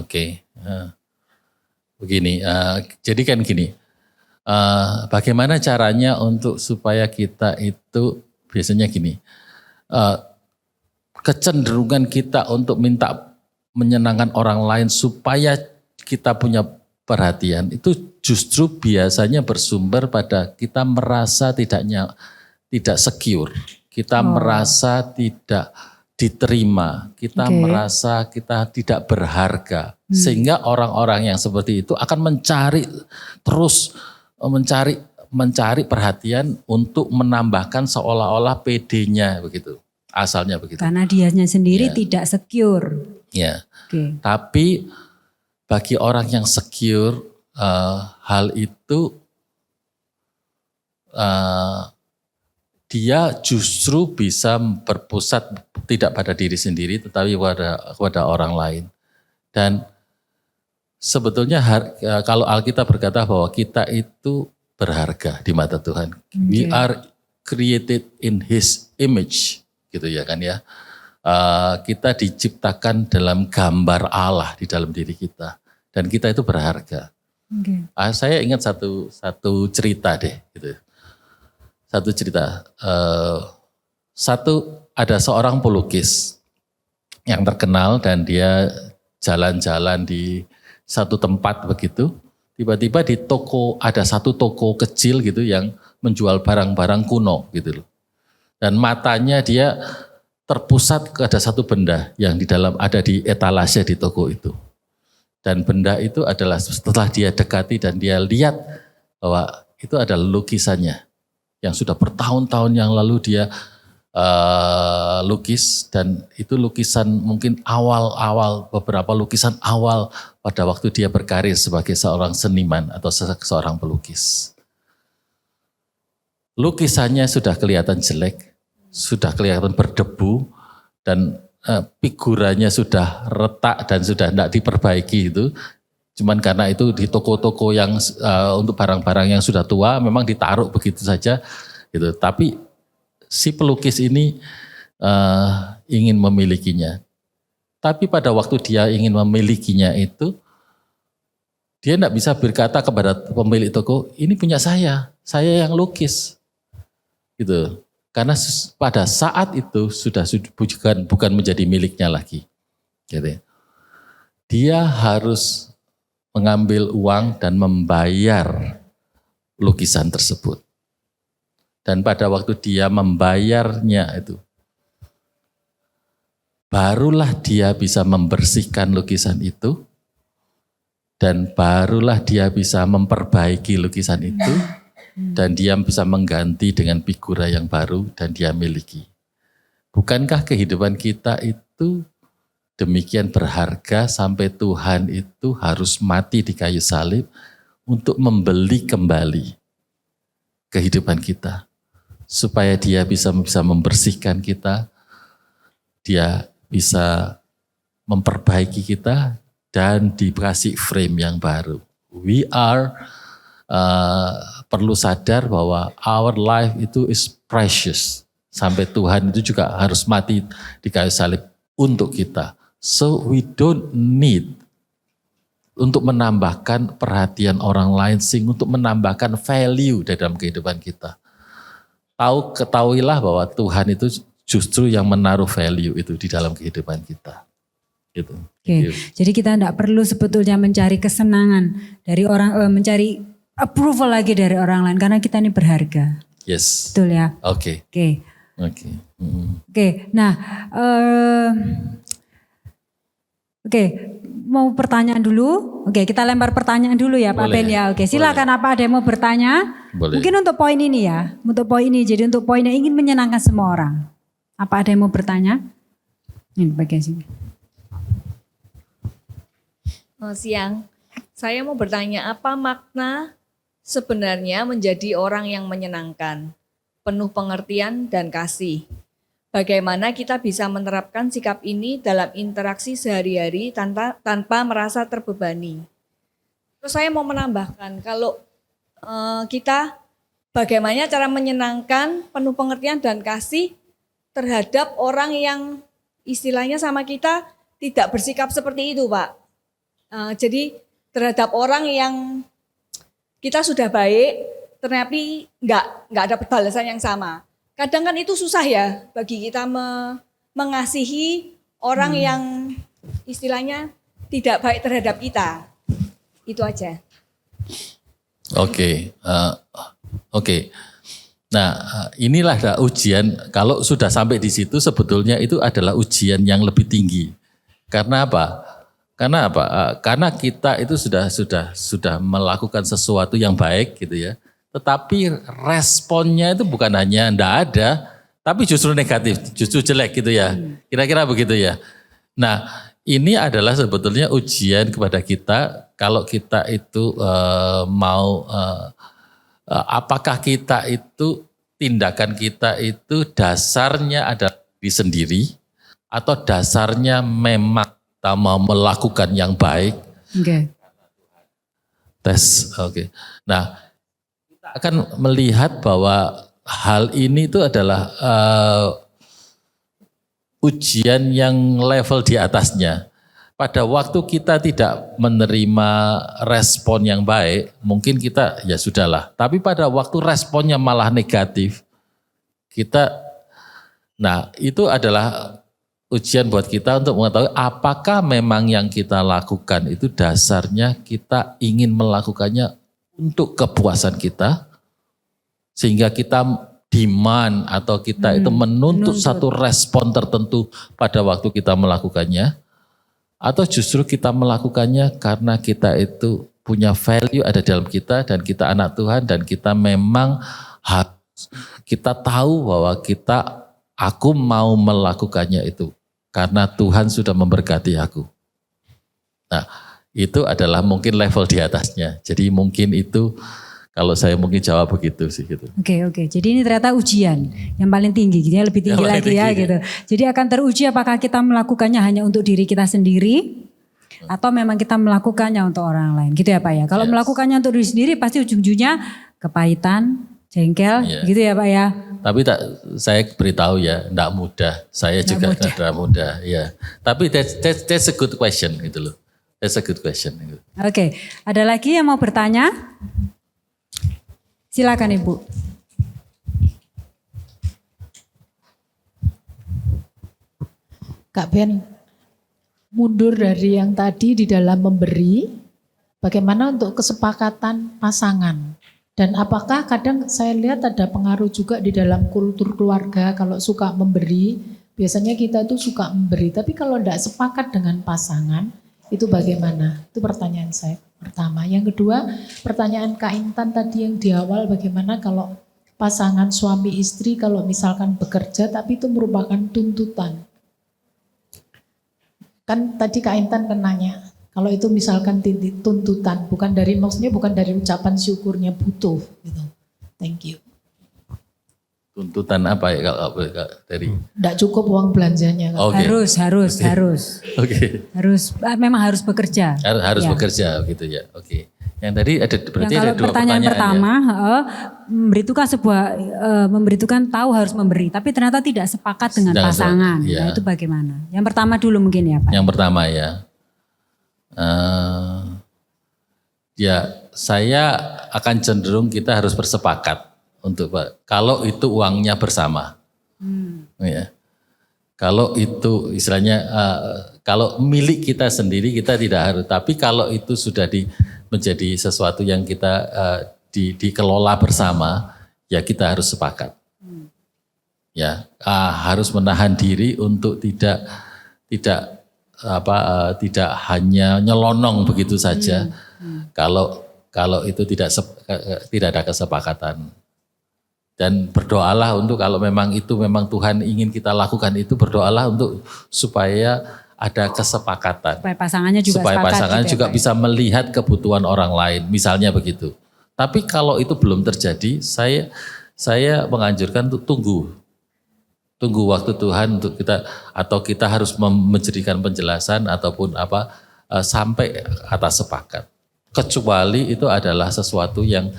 Oke. Begini, jadi kan gini. Bagaimana caranya untuk supaya kita itu biasanya gini, kecenderungan kita untuk minta menyenangkan orang lain supaya kita punya perhatian itu justru biasanya bersumber pada kita merasa tidak secure, kita merasa tidak diterima, kita merasa kita tidak berharga, sehingga orang-orang yang seperti itu akan mencari perhatian untuk menambahkan seolah-olah PD-nya begitu, asalnya begitu. Karena dianya sendiri tidak secure. Ya. Tapi bagi orang yang secure, hal itu dia justru bisa berpusat tidak pada diri sendiri, tetapi kepada orang lain. Dan sebetulnya kalau Alkitab berkata bahwa kita itu berharga di mata Tuhan. We are created in His image, gitu ya kan ya. Kita diciptakan dalam gambar Allah di dalam diri kita, dan kita itu berharga. Saya ingat satu cerita deh, gitu. Satu cerita. Ada seorang pelukis yang terkenal dan dia jalan-jalan di satu tempat begitu, tiba-tiba di toko ada satu toko kecil gitu yang menjual barang-barang kuno gitu loh. Dan matanya dia terpusat ke ada satu benda yang di dalam ada di etalase di toko itu. Dan benda itu adalah setelah dia dekati dan dia lihat bahwa itu adalah lukisannya yang sudah bertahun-tahun yang lalu dia lukis, dan itu lukisan mungkin awal-awal, beberapa lukisan awal pada waktu dia berkarir sebagai seorang seniman atau seorang pelukis. Lukisannya sudah kelihatan jelek, sudah kelihatan berdebu, dan figurannya sudah retak dan sudah tidak diperbaiki itu. Cuman karena itu di toko-toko yang untuk barang-barang yang sudah tua memang ditaruh begitu saja gitu. Tapi si pelukis ini ingin memilikinya. Tapi pada waktu dia ingin memilikinya itu, dia tidak bisa berkata kepada pemilik toko, ini punya saya yang lukis. Gitu. Karena pada saat itu sudah bukan menjadi miliknya lagi. Gitu. Dia harus mengambil uang dan membayar lukisan tersebut. Dan pada waktu dia membayarnya itu, barulah dia bisa membersihkan lukisan itu, dan barulah dia bisa memperbaiki lukisan itu, dan dia bisa mengganti dengan figura yang baru dan dia miliki. Bukankah kehidupan kita itu demikian berharga sampai Tuhan itu harus mati di kayu salib untuk membeli kembali kehidupan kita, supaya dia bisa membersihkan kita, dia bisa memperbaiki kita, dan dikasih frame yang baru. We are perlu sadar bahwa our life itu is precious. Sampai Tuhan itu juga harus mati di kayu salib untuk kita. So we don't need untuk menambahkan perhatian orang lain, untuk menambahkan value dalam kehidupan kita. Ketahuilah bahwa Tuhan itu justru yang menaruh value itu di dalam kehidupan kita. Gitu. Oke. Jadi kita tidak perlu sebetulnya mencari kesenangan dari orang, mencari approval lagi dari orang lain, karena kita ini berharga. Yes. Betul ya? Oke. Oke. Oke. Oke. Nah, oke. Mau pertanyaan dulu? Oke, kita lempar pertanyaan dulu ya Pak Ben ya. Oke, silakan. Apa ada yang mau bertanya? Boleh. Mungkin untuk poin ini ya. Untuk poin ini, jadi untuk poinnya ingin menyenangkan semua orang. Apa ada yang mau bertanya? Ini bagian sini. Siang, saya mau bertanya, apa makna sebenarnya menjadi orang yang menyenangkan, penuh pengertian dan kasih? Bagaimana kita bisa menerapkan sikap ini dalam interaksi sehari-hari tanpa merasa terbebani? Terus saya mau menambahkan, kalau kita bagaimana cara menyenangkan, penuh pengertian dan kasih terhadap orang yang istilahnya sama kita tidak bersikap seperti itu, Pak. Jadi terhadap orang yang kita sudah baik, ternyata nggak ada balasan yang sama. Kadang kan itu susah ya bagi kita mengasihi orang yang istilahnya tidak baik terhadap kita. Itu aja. Oke. Nah, inilah ujian. Kalau sudah sampai di situ, sebetulnya itu adalah ujian yang lebih tinggi. Karena apa? Karena kita itu sudah melakukan sesuatu yang baik gitu ya. Tetapi responnya itu bukan hanya enggak ada, tapi justru negatif, justru jelek gitu ya. Kira-kira begitu ya. Nah, ini adalah sebetulnya ujian kepada kita kalau kita itu apakah kita itu, tindakan kita itu dasarnya ada di sendiri atau dasarnya memang kita mau melakukan yang baik. Oke. Tes, oke. Nah, kita akan melihat bahwa hal ini itu adalah ujian yang level di atasnya. Pada waktu kita tidak menerima respon yang baik, mungkin kita ya sudahlah. Tapi pada waktu responnya malah negatif, itu adalah ujian buat kita untuk mengetahui apakah memang yang kita lakukan itu dasarnya kita ingin melakukannya untuk kepuasan kita, sehingga kita demand atau kita itu menuntut satu respon tertentu pada waktu kita melakukannya, Atau justru kita melakukannya karena kita itu punya value ada dalam kita dan kita anak Tuhan dan kita memang kita tahu bahwa aku mau melakukannya itu karena Tuhan sudah memberkati aku. Nah, itu adalah mungkin level di atasnya. Jadi mungkin itu kalau saya mungkin jawab begitu sih gitu. Oke. Jadi ini ternyata ujian yang paling tinggi, gitu ya, lebih tinggi lagi ya gitu. Jadi akan teruji apakah kita melakukannya hanya untuk diri kita sendiri atau memang kita melakukannya untuk orang lain, gitu ya Pak ya. Kalau melakukannya untuk diri sendiri pasti ujung-ujungnya kepahitan, jengkel, gitu ya Pak ya. Tapi saya beritahu ya, enggak mudah. Saya juga tidak mudah, ya. Tapi that's a good question gitu loh. That's a good question. Gitu. Oke, ada lagi yang mau bertanya? Silakan Ibu. Kak Ben, mundur dari yang tadi di dalam memberi, bagaimana untuk kesepakatan pasangan? Dan apakah kadang saya lihat ada pengaruh juga di dalam kultur keluarga kalau suka memberi, biasanya kita tuh suka memberi, tapi kalau tidak sepakat dengan pasangan, itu bagaimana? Itu pertanyaan saya pertama. Yang kedua, pertanyaan Kak Intan tadi yang di awal, bagaimana kalau pasangan suami istri kalau misalkan bekerja tapi itu merupakan tuntutan. Kan tadi Kak Intan kan nanya, kalau itu misalkan tuntutan, maksudnya bukan dari ucapan syukurnya butuh gitu. Thank you. Tuntutan apa ya kalau dari? Tidak cukup uang belanjanya. Okay. Harus. Oke. Memang harus bekerja. Harus Ya. bekerja gitu ya. Oke. Yang tadi berarti ada dua pertanyaan pertama, ya? memberitakan tahu harus memberi, tapi ternyata tidak sepakat dengan pasangan. Ya. Nah, itu bagaimana? Yang pertama dulu mungkin ya Pak. Yang pertama ya. Ya saya akan cenderung kita harus bersepakat untuk kalau itu uangnya bersama. Ya. Kalau itu istilahnya kalau milik kita sendiri kita tidak harus, tapi kalau itu sudah menjadi sesuatu yang kita dikelola bersama, ya kita harus sepakat. Ya, harus menahan diri untuk tidak hanya nyelonong begitu saja. Kalau itu tidak ada kesepakatan. Dan berdoalah untuk kalau memang itu memang Tuhan ingin kita lakukan itu, berdoalah untuk supaya ada kesepakatan. Supaya pasangannya juga supaya sepakat pasangan gitu juga ya, bisa melihat kebutuhan orang lain, misalnya begitu. Tapi kalau itu belum terjadi, saya menganjurkan untuk tunggu waktu Tuhan untuk kita, atau kita harus memberikan penjelasan ataupun sampai atas sepakat. Kecuali itu adalah sesuatu yang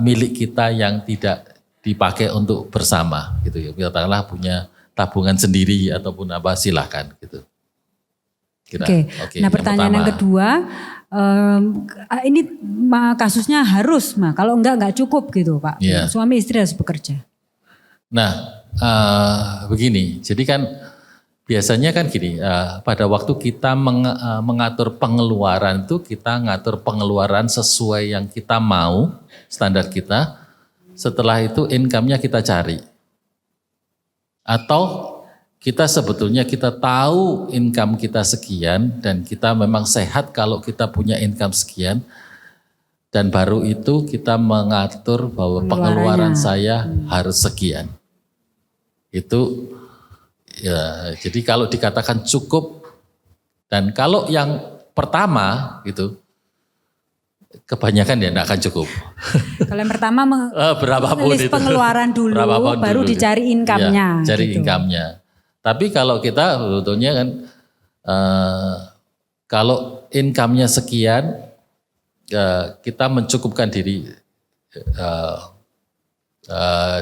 milik kita yang tidak dipakai untuk bersama gitu ya. Katakanlah punya tabungan sendiri ataupun silahkan gitu. Oke. Nah pertanyaan yang kedua, ini kasusnya harus, kalau enggak cukup gitu Pak. Yeah. Suami istri harus bekerja. Nah begini, jadi kan biasanya kan gini, pada waktu kita mengatur pengeluaran itu kita ngatur pengeluaran sesuai yang kita mau, standar kita. Setelah itu income-nya kita cari. Atau kita sebetulnya kita tahu income kita sekian dan kita memang sehat kalau kita punya income sekian. Dan baru itu kita mengatur bahwa pengeluaran saya harus sekian. Itu ya, jadi kalau dikatakan cukup, dan kalau yang pertama gitu, kebanyakan ya enggak akan cukup. Kalau yang pertama berapapun list itu. pengeluaran dulu, baru dicari income-nya. Ya, cari gitu. income-nya. Tapi kalau kita sebetulnya kan, kalau income-nya sekian, kita mencukupkan diri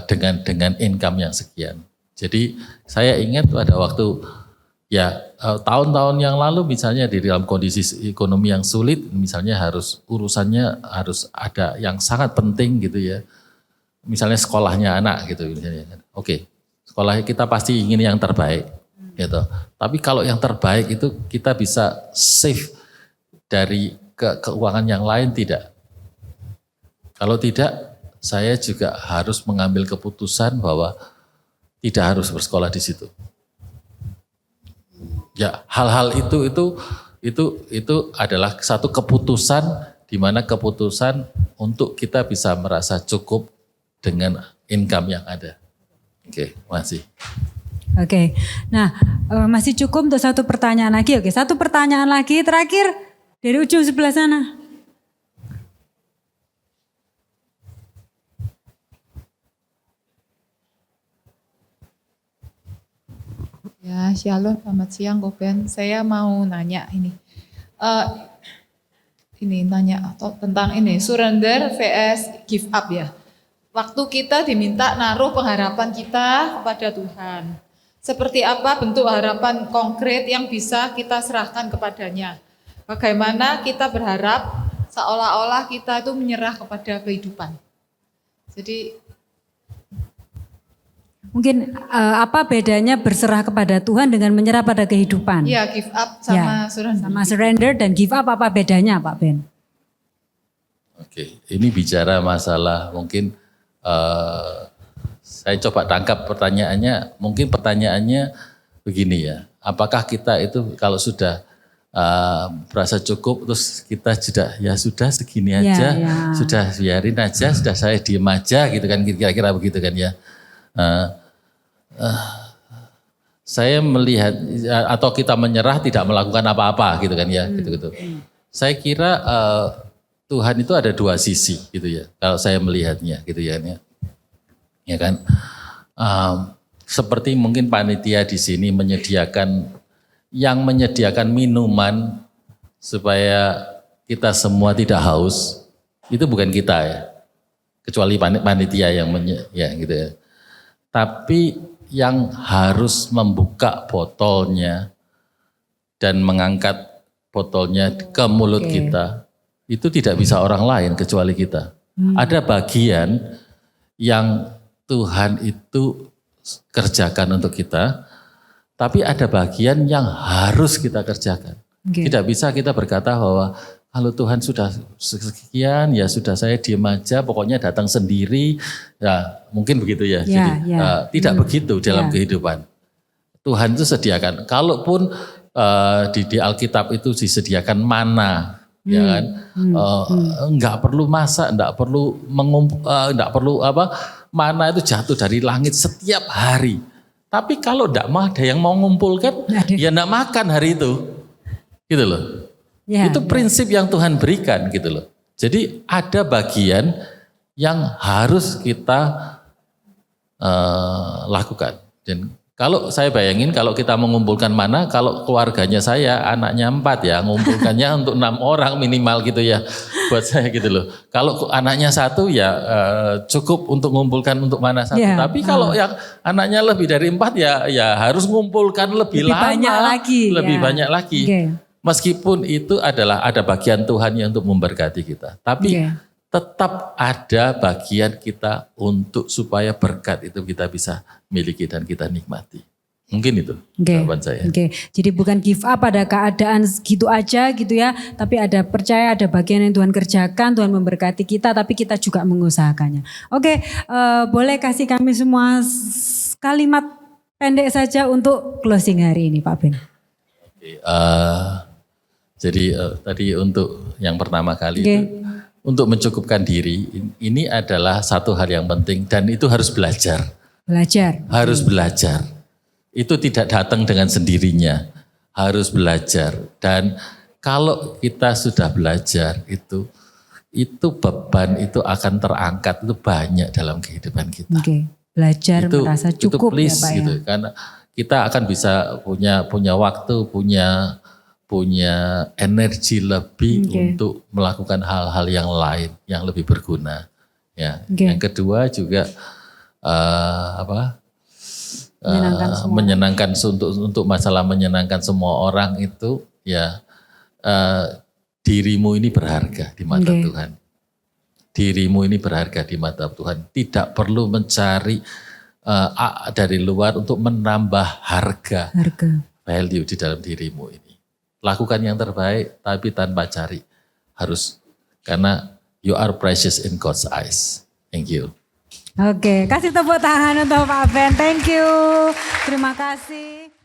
dengan income yang sekian. Jadi saya ingat pada waktu tahun-tahun yang lalu misalnya di dalam kondisi ekonomi yang sulit, misalnya urusannya harus ada yang sangat penting gitu ya. Misalnya sekolahnya anak gitu misalnya. Oke, sekolah kita pasti ingin yang terbaik gitu. Tapi kalau yang terbaik itu kita bisa save dari keuangan yang lain tidak. Kalau tidak, saya juga harus mengambil keputusan bahwa tidak harus bersekolah di situ. Ya, hal-hal itu adalah satu keputusan, di mana keputusan untuk kita bisa merasa cukup dengan income yang ada. Oke, masih. Oke, nah masih cukup untuk satu pertanyaan lagi. Oke, satu pertanyaan lagi terakhir dari ujung sebelah sana. Ya, shalom, selamat siang Koben. Saya mau nanya ini. Nanya tentang ini, surrender vs give up ya. Waktu kita diminta naruh pengharapan kita kepada Tuhan. Seperti apa bentuk harapan konkret yang bisa kita serahkan kepadanya. Bagaimana kita berharap seolah-olah kita itu menyerah kepada kehidupan. Jadi mungkin apa bedanya berserah kepada Tuhan dengan menyerah pada kehidupan? ya give up sama surrender. Sama surrender dan give up apa bedanya Pak Ben? Oke, ini bicara masalah mungkin saya coba tangkap pertanyaannya. Mungkin pertanyaannya begini ya, apakah kita itu kalau sudah merasa cukup terus kita sudah segini aja, sudah biarin aja, sudah saya diem aja gitu kan, kira-kira begitu kan ya. Saya melihat atau kita menyerah tidak melakukan apa-apa gitu kan ya, gitu-gitu. Saya kira Tuhan itu ada dua sisi gitu ya, kalau saya melihatnya gitu ya, ya kan. Seperti mungkin panitia di sini menyediakan minuman supaya kita semua tidak haus, itu bukan kita ya, kecuali panitia yang gitu ya. Tapi yang harus membuka botolnya dan mengangkat botolnya ke mulut kita, itu tidak bisa orang lain kecuali kita. Ada bagian yang Tuhan itu kerjakan untuk kita, tapi ada bagian yang harus kita kerjakan. Tidak bisa kita berkata bahwa kalau Tuhan sudah sekian, ya sudah saya diem aja, pokoknya datang sendiri. Ya mungkin begitu ya. Jadi tidak begitu dalam kehidupan. Tuhan itu sediakan. Kalaupun di Alkitab itu disediakan mana, ya kan? Enggak perlu masak, enggak perlu mana itu jatuh dari langit setiap hari. Tapi kalau enggak ada yang mau ngumpulkan, ya enggak makan hari itu. Gitu loh. Itu prinsip yang Tuhan berikan gitu loh. Jadi ada bagian yang harus kita lakukan. Dan kalau saya bayangin kalau kita mengumpulkan mana, kalau keluarganya saya anaknya 4 ya, ngumpulkannya untuk 6 orang minimal gitu ya, buat saya gitu loh. Kalau anaknya 1 ya cukup untuk mengumpulkan untuk mana 1. Tapi kalau yang anaknya lebih dari 4 ya harus mengumpulkan lebih lama, banyak lagi. Meskipun itu ada bagian Tuhan yang untuk memberkati kita, tapi tetap ada bagian kita untuk supaya berkat itu kita bisa miliki dan kita nikmati. Mungkin itu jawaban saya. Jadi bukan give up pada keadaan gitu aja gitu ya, tapi ada percaya ada bagian yang Tuhan kerjakan, Tuhan memberkati kita, tapi kita juga mengusahakannya. Boleh kasih kami semua kalimat pendek saja untuk closing hari ini Pak Ben. Jadi tadi untuk yang pertama kali itu untuk mencukupkan diri ini adalah satu hal yang penting dan itu harus belajar. Harus belajar. Itu tidak datang dengan sendirinya. Harus belajar dan kalau kita sudah belajar itu beban itu akan terangkat itu banyak dalam kehidupan kita. Belajar itu, merasa cukup itu please, ya Pak gitu. ya. Karena kita akan bisa punya waktu, punya energi lebih untuk melakukan hal-hal yang lain yang lebih berguna. Ya. Yang kedua juga menyenangkan untuk masalah menyenangkan semua orang itu ya dirimu ini berharga di mata Tuhan. Dirimu ini berharga di mata Tuhan. Tidak perlu mencari dari luar untuk menambah harga value di dalam dirimu ini. Lakukan yang terbaik tapi tanpa cari. Harus. Karena you are precious in God's eyes. Thank you. Kasih tepuk tangan untuk Pak Ben. Thank you. Terima kasih.